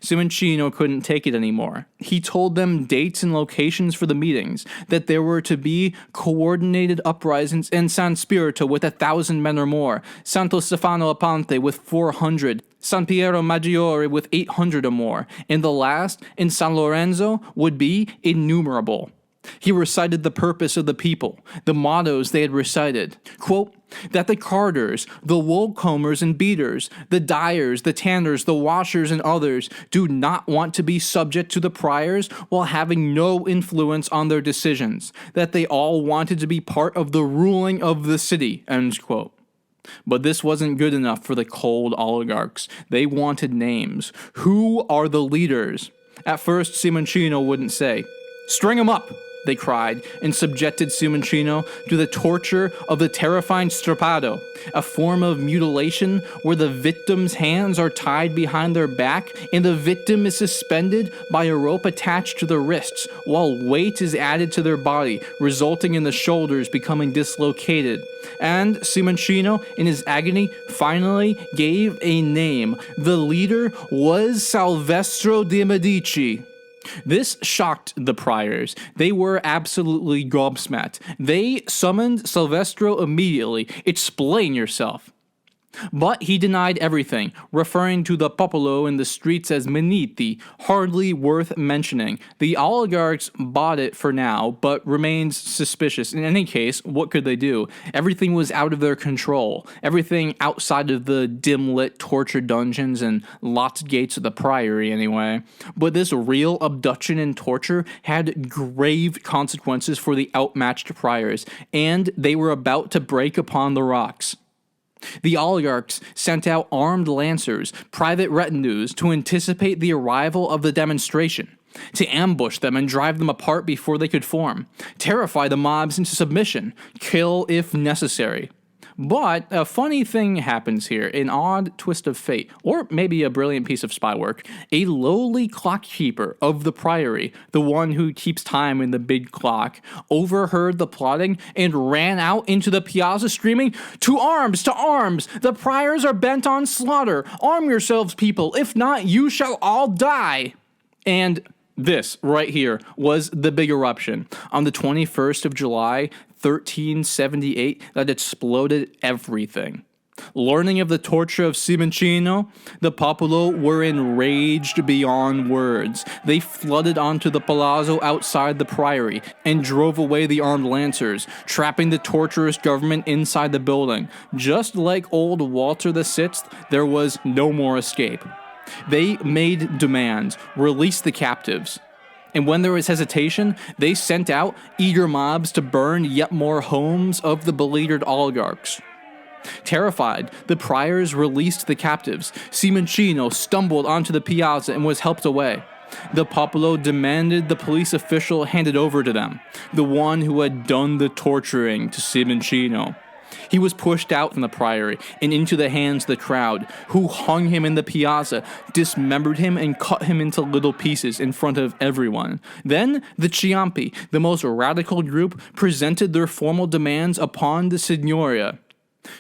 Simoncino couldn't take it anymore. He told them dates and locations for the meetings, that there were to be coordinated uprisings in San Spirito with 1,000 men or more, Santo Stefano Apante with 400, San Piero Maggiore with 800 or more, and the last, in San Lorenzo, would be innumerable. He recited the purpose of the people, the mottos they had recited. Quote, that the carders, the wool combers and beaters, the dyers, the tanners, the washers, and others do not want to be subject to the priors while having no influence on their decisions, that they all wanted to be part of the ruling of the city, end quote. But this wasn't good enough for the cold oligarchs. They wanted names. Who are the leaders? At first, Simoncino wouldn't say. String them up, they cried, and subjected Simoncino to the torture of the terrifying strappado, a form of mutilation where the victim's hands are tied behind their back and the victim is suspended by a rope attached to the wrists while weight is added to their body, resulting in the shoulders becoming dislocated. And Simoncino, in his agony, finally gave a name. The leader was Silvestro de' Medici. This shocked the priors. They were absolutely gobsmacked. They summoned Silvestro immediately. Explain yourself. But he denied everything, referring to the popolo in the streets as meniti, hardly worth mentioning. The oligarchs bought it for now, but remained suspicious. In any case, what could they do? Everything was out of their control. Everything outside of the dim-lit torture dungeons and locked gates of the priory, anyway. But this real abduction and torture had grave consequences for the outmatched priors, and they were about to break upon the rocks. The oligarchs sent out armed lancers, private retinues, to anticipate the arrival of the demonstration. to ambush them and drive them apart before they could form, terrify the mobs into submission, kill if necessary. But a funny thing happens here, an odd twist of fate, or maybe a brilliant piece of spy work. A lowly clockkeeper of the priory, the one who keeps time in the big clock, overheard the plotting and ran out into the piazza screaming, "To arms! To arms! The priors are bent on slaughter! Arm yourselves, people! If not, you shall all die!" And this right here was the big eruption on the 21st of July, 1378, that exploded everything. Learning of the torture of Simoncino, the Popolo were enraged beyond words. They flooded onto the palazzo outside the priory and drove away the armed lancers, trapping the torturous government inside the building. Just like old Walter VI, there was no more escape. They made demands, released the captives. And when there was hesitation, they sent out eager mobs to burn yet more homes of the beleaguered oligarchs. Terrified, the priors released the captives. Simoncino stumbled onto the piazza and was helped away. The Popolo demanded the police official handed over to them, the one who had done the torturing to Simoncino. He was pushed out from the priory and into the hands of the crowd, who hung him in the piazza, dismembered him, and cut him into little pieces in front of everyone. Then the Ciompi, the most radical group, presented their formal demands upon the Signoria.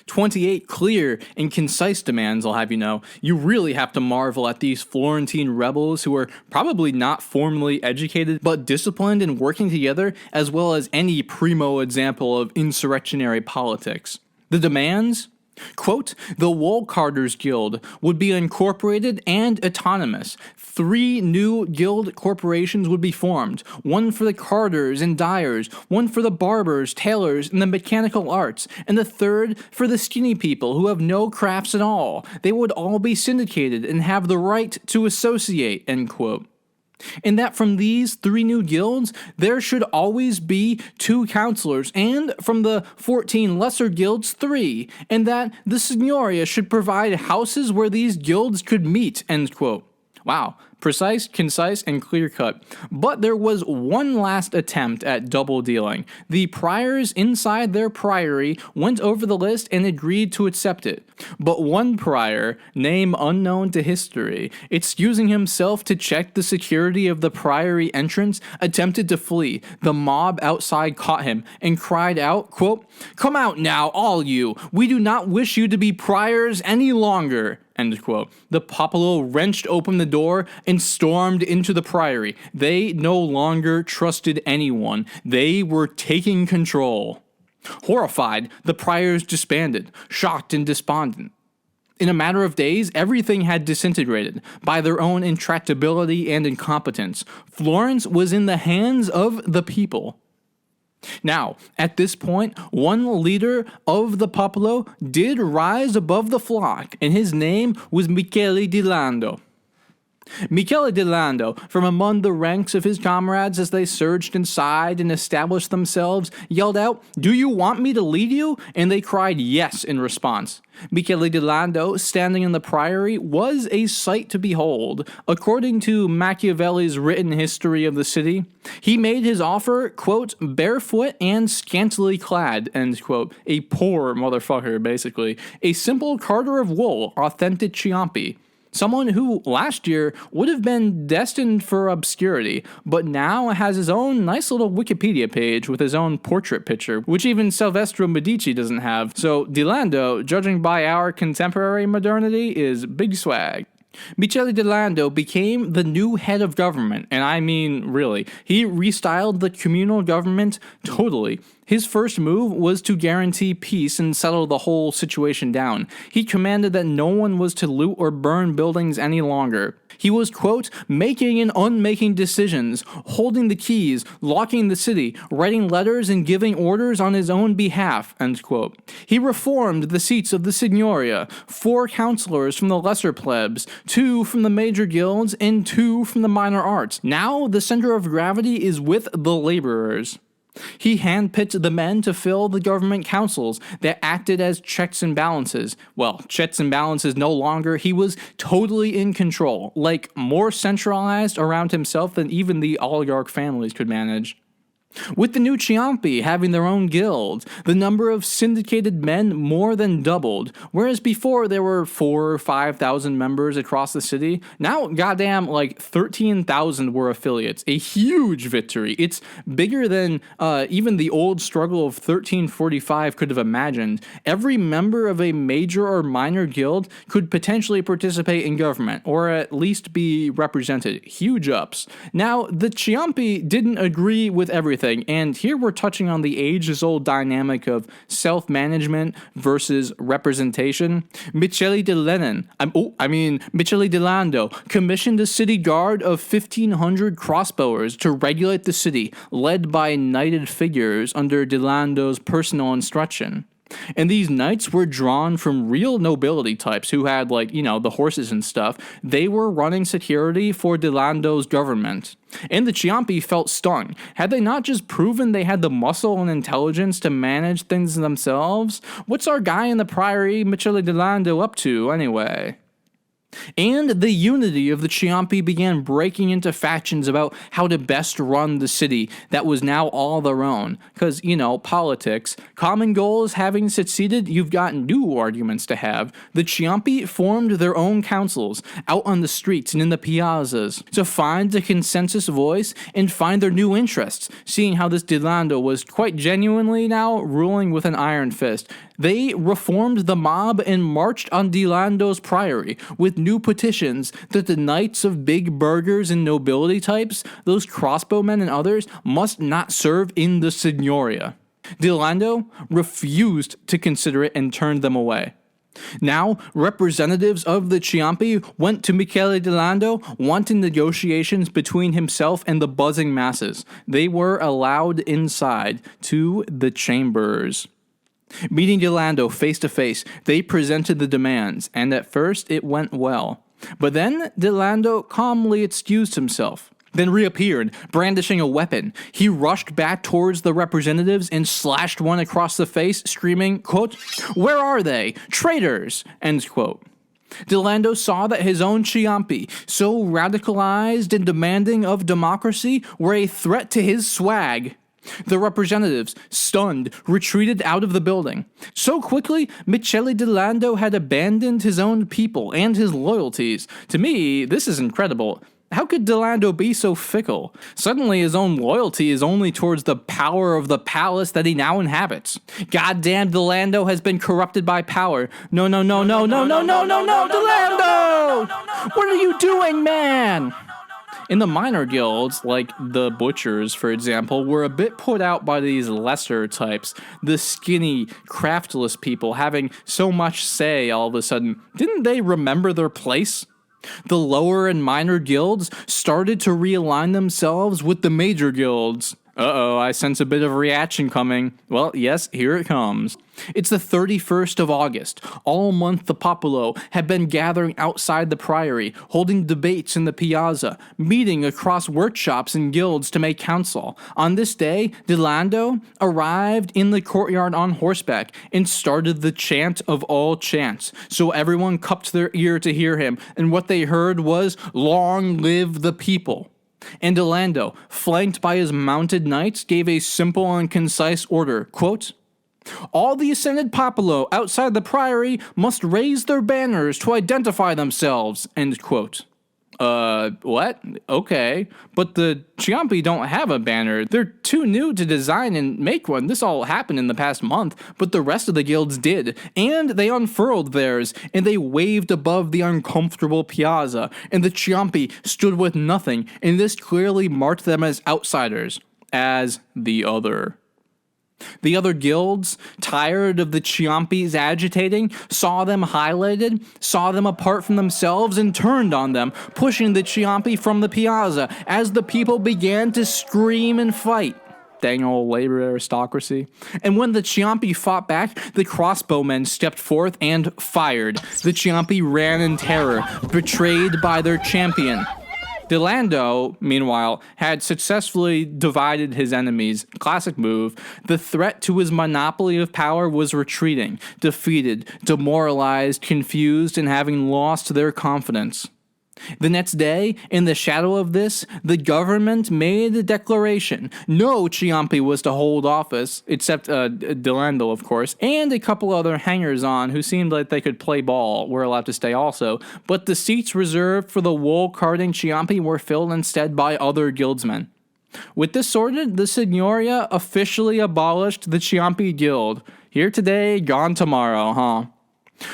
28 clear and concise demands, I'll have you know. You really have to marvel at these Florentine rebels who were probably not formally educated, but disciplined and working together, as well as any primo example of insurrectionary politics. The demands? Quote, the Wool Carters Guild would be incorporated and autonomous. 3 new guild corporations would be formed, one for the carters and dyers, one for the barbers, tailors, and the mechanical arts, and the third for the skinny people who have no crafts at all. They would all be syndicated and have the right to associate, end quote. And that from these 3 new guilds, there should always be 2 counselors, and from the 14 lesser guilds, 3, and that the Signoria should provide houses where these guilds could meet, end quote. Wow, precise, concise, and clear-cut. But there was one last attempt at double dealing. The priors inside their priory went over the list and agreed to accept it. But one prior, name unknown to history, excusing himself to check the security of the priory entrance, attempted to flee. The mob outside caught him and cried out, quote, "Come out now, all you! We do not wish you to be priors any longer!" End quote. The Popolo wrenched open the door and stormed into the priory. They no longer trusted anyone. They were taking control. Horrified, the priors disbanded, shocked and despondent. In a matter of days, everything had disintegrated by their own intractability and incompetence. Florence was in the hands of the people. Now, at this point, one leader of the Popolo did rise above the flock, and his name was Michele di Lando. Michele di Lando, from among the ranks of his comrades as they surged inside and established themselves, yelled out, "Do you want me to lead you?" And they cried yes in response. Michele di Lando, standing in the priory, was a sight to behold. According to Machiavelli's written history of the city, he made his offer, quote, barefoot and scantily clad, end quote. A poor motherfucker, basically. A simple carter of wool, authentic Ciompi. Someone who last year would have been destined for obscurity, but now has his own nice little Wikipedia page with his own portrait picture, which even Silvestro Medici doesn't have. So Di Lando, judging by our contemporary modernity, is big swag. Michele di Lando became the new head of government, and I mean really. He restyled the communal government totally. His first move was to guarantee peace and settle the whole situation down. He commanded that no one was to loot or burn buildings any longer. He was, quote, making and unmaking decisions, holding the keys, locking the city, writing letters and giving orders on his own behalf, end quote. He reformed the seats of the Signoria, 4 counselors from the lesser plebs, 2 from the major guilds, and 2 from the minor arts. Now the center of gravity is with the laborers. He handpicked the men to fill the government councils that acted as checks and balances. Well, checks and balances no longer. He was totally in control, like more centralized around himself than even the oligarch families could manage. With the new Ciompi having their own guild, the number of syndicated men more than doubled. Whereas before there were 4,000 or 5,000 members across the city, now goddamn like 13,000 were affiliates. A huge victory. It's bigger than even the old struggle of 1345 could have imagined. Every member of a major or minor guild could potentially participate in government, or at least be represented. Huge ups. Now, the Ciompi didn't agree with everything. And here we're touching on the ages-old dynamic of self-management versus representation. Michele de Lando commissioned a city guard of 1,500 crossbowers to regulate the city, led by knighted figures under de Lando's personal instruction. And these knights were drawn from real nobility types who had, the horses and stuff. They were running security for de Lando's government. And the Ciompi felt stung. Had they not just proven they had the muscle and intelligence to manage things themselves? What's our guy in the priory, Michele de Lando, up to, anyway? And the unity of the Ciompi began breaking into factions about how to best run the city that was now all their own. Because, politics. Common goals having succeeded, you've got new arguments to have. The Ciompi formed their own councils out on the streets and in the piazzas to find a consensus voice and find their new interests, seeing how this de Lando was quite genuinely now ruling with an iron fist. They reformed the mob and marched on de Lando's priory with new petitions that the knights of big burghers and nobility types, those crossbowmen and others, must not serve in the signoria. De Lando refused to consider it and turned them away. Now, representatives of the Ciompi went to Michele de Lando wanting negotiations between himself and the buzzing masses. They were allowed inside to the chambers. Meeting de Lando face to face, they presented the demands, and at first it went well. But then de Lando calmly excused himself, then reappeared, brandishing a weapon. He rushed back towards the representatives and slashed one across the face, screaming, quote, "Where are they? Traitors!" End quote. De Lando saw that his own Ciompi, so radicalized and demanding of democracy, were a threat to his swag. The representatives, stunned, retreated out of the building. So quickly, Michele de Lando had abandoned his own people and his loyalties. To me, this is incredible. How could de Lando be so fickle? Suddenly his own loyalty is only towards the power of the palace that he now inhabits. Goddamn, de Lando has been corrupted by power. No, de Lando! What are you doing, man? In the minor guilds, like the butchers, for example, were a bit put out by these lesser types, the skinny, craftless people having so much say all of a sudden. Didn't they remember their place? The lower and minor guilds started to realign themselves with the major guilds. Uh-oh, I sense a bit of reaction coming. Well, yes, here it comes. It's the 31st of August. All month the popolo had been gathering outside the priory, holding debates in the piazza, meeting across workshops and guilds to make counsel. On this day, de Lando arrived in the courtyard on horseback and started the chant of all chants. So everyone cupped their ear to hear him, and what they heard was, "Long live the people." And de Lando, flanked by his mounted knights, gave a simple and concise order, quote, "All the ascended popolo outside the priory must raise their banners to identify themselves," end quote. What? Okay. But the Ciompi don't have a banner. They're too new to design and make one. This all happened in the past month, but the rest of the guilds did. And they unfurled theirs, and they waved above the uncomfortable piazza, and the Ciompi stood with nothing, and this clearly marked them as outsiders, as the other. The other guilds, tired of the Ciompis agitating, saw them highlighted, saw them apart from themselves, and turned on them, pushing the Ciompi from the piazza as the people began to scream and fight. Dang old labor aristocracy. And when the Ciompi fought back, the crossbowmen stepped forth and fired. The Ciompi ran in terror, betrayed by their champion. Delando, meanwhile, had successfully divided his enemies. Classic move. The threat to his monopoly of power was retreating, defeated, demoralized, confused, and having lost their confidence. The next day, in the shadow of this, the government made a declaration. No Ciompi was to hold office, except Delando, of course, and a couple other hangers-on who seemed like they could play ball were allowed to stay also, but the seats reserved for the wool-carding Ciompi were filled instead by other guildsmen. With this sorted, the Signoria officially abolished the Ciompi Guild. Here today, gone tomorrow, huh?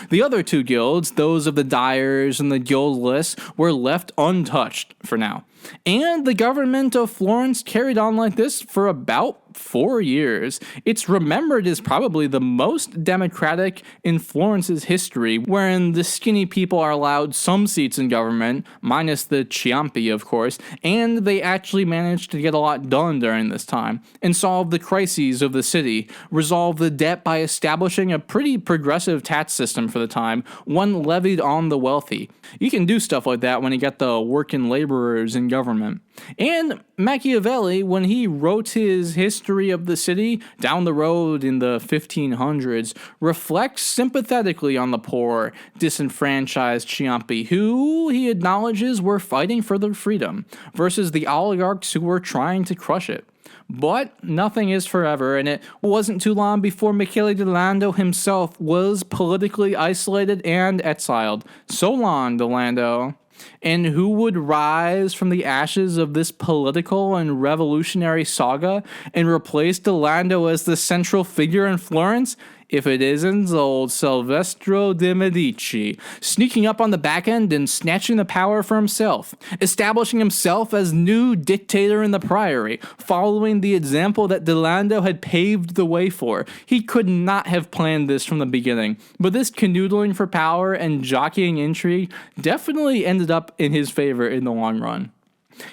The other two guilds, those of the dyers and the guildless, were left untouched for now. And the government of Florence carried on like this for about 4 years. It's remembered as probably the most democratic in Florence's history, wherein the skinny people are allowed some seats in government, minus the Ciompi, of course, and they actually managed to get a lot done during this time, and solve the crises of the city, resolve the debt by establishing a pretty progressive tax system for the time, one levied on the wealthy. You can do stuff like that when you get the working laborers in government. And Machiavelli, when he wrote his history of the city down the road in the 1500s, reflects sympathetically on the poor, disenfranchised Ciompi, who he acknowledges were fighting for their freedom, versus the oligarchs who were trying to crush it. But nothing is forever, and it wasn't too long before Michele Delando himself was politically isolated and exiled. So long, Delando. And who would rise from the ashes of this political and revolutionary saga and replace Delando as the central figure in Florence? If it isn't old Silvestro de' Medici, sneaking up on the back end and snatching the power for himself, establishing himself as new dictator in the priory, following the example that Delando had paved the way for. He could not have planned this from the beginning, but this canoodling for power and jockeying intrigue definitely ended up in his favor in the long run.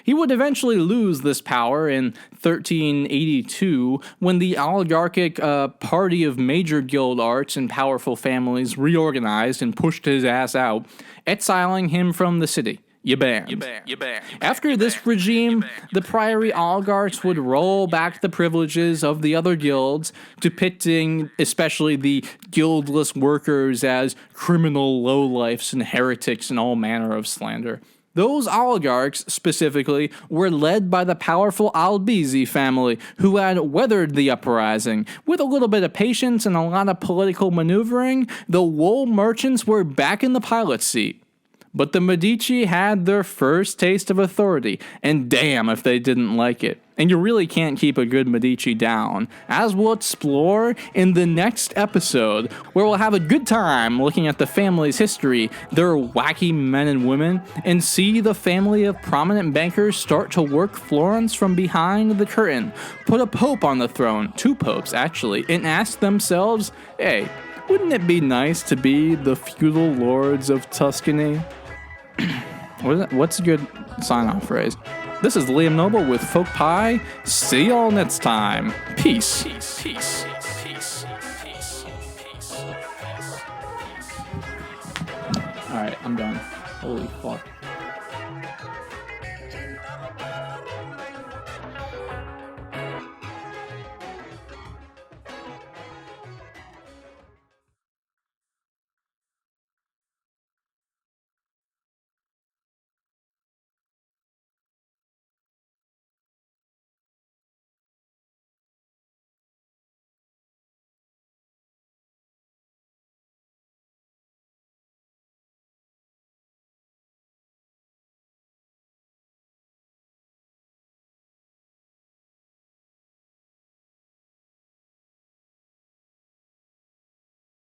He would eventually lose this power in 1382 when the oligarchic party of major guild arts and powerful families reorganized and pushed his ass out, exiling him from the city. You banned. After this regime, the priory oligarchs would roll back the privileges of the other guilds, depicting especially the guildless workers as criminal lowlifes and heretics and all manner of slander. Those oligarchs, specifically, were led by the powerful Albizzi family, who had weathered the uprising. With a little bit of patience and a lot of political maneuvering, the wool merchants were back in the pilot's seat. But the Medici had their first taste of authority, and damn if they didn't like it. And you really can't keep a good Medici down, as we'll explore in the next episode, where we'll have a good time looking at the family's history, their wacky men and women, and see the family of prominent bankers start to work Florence from behind the curtain, put a pope on the throne, 2 popes actually, and ask themselves, hey, wouldn't it be nice to be the feudal lords of Tuscany? What's a good sign-off phrase? This is Liam Noble with Folk Pie. See y'all next time. Peace. Alright, I'm done. Holy fuck.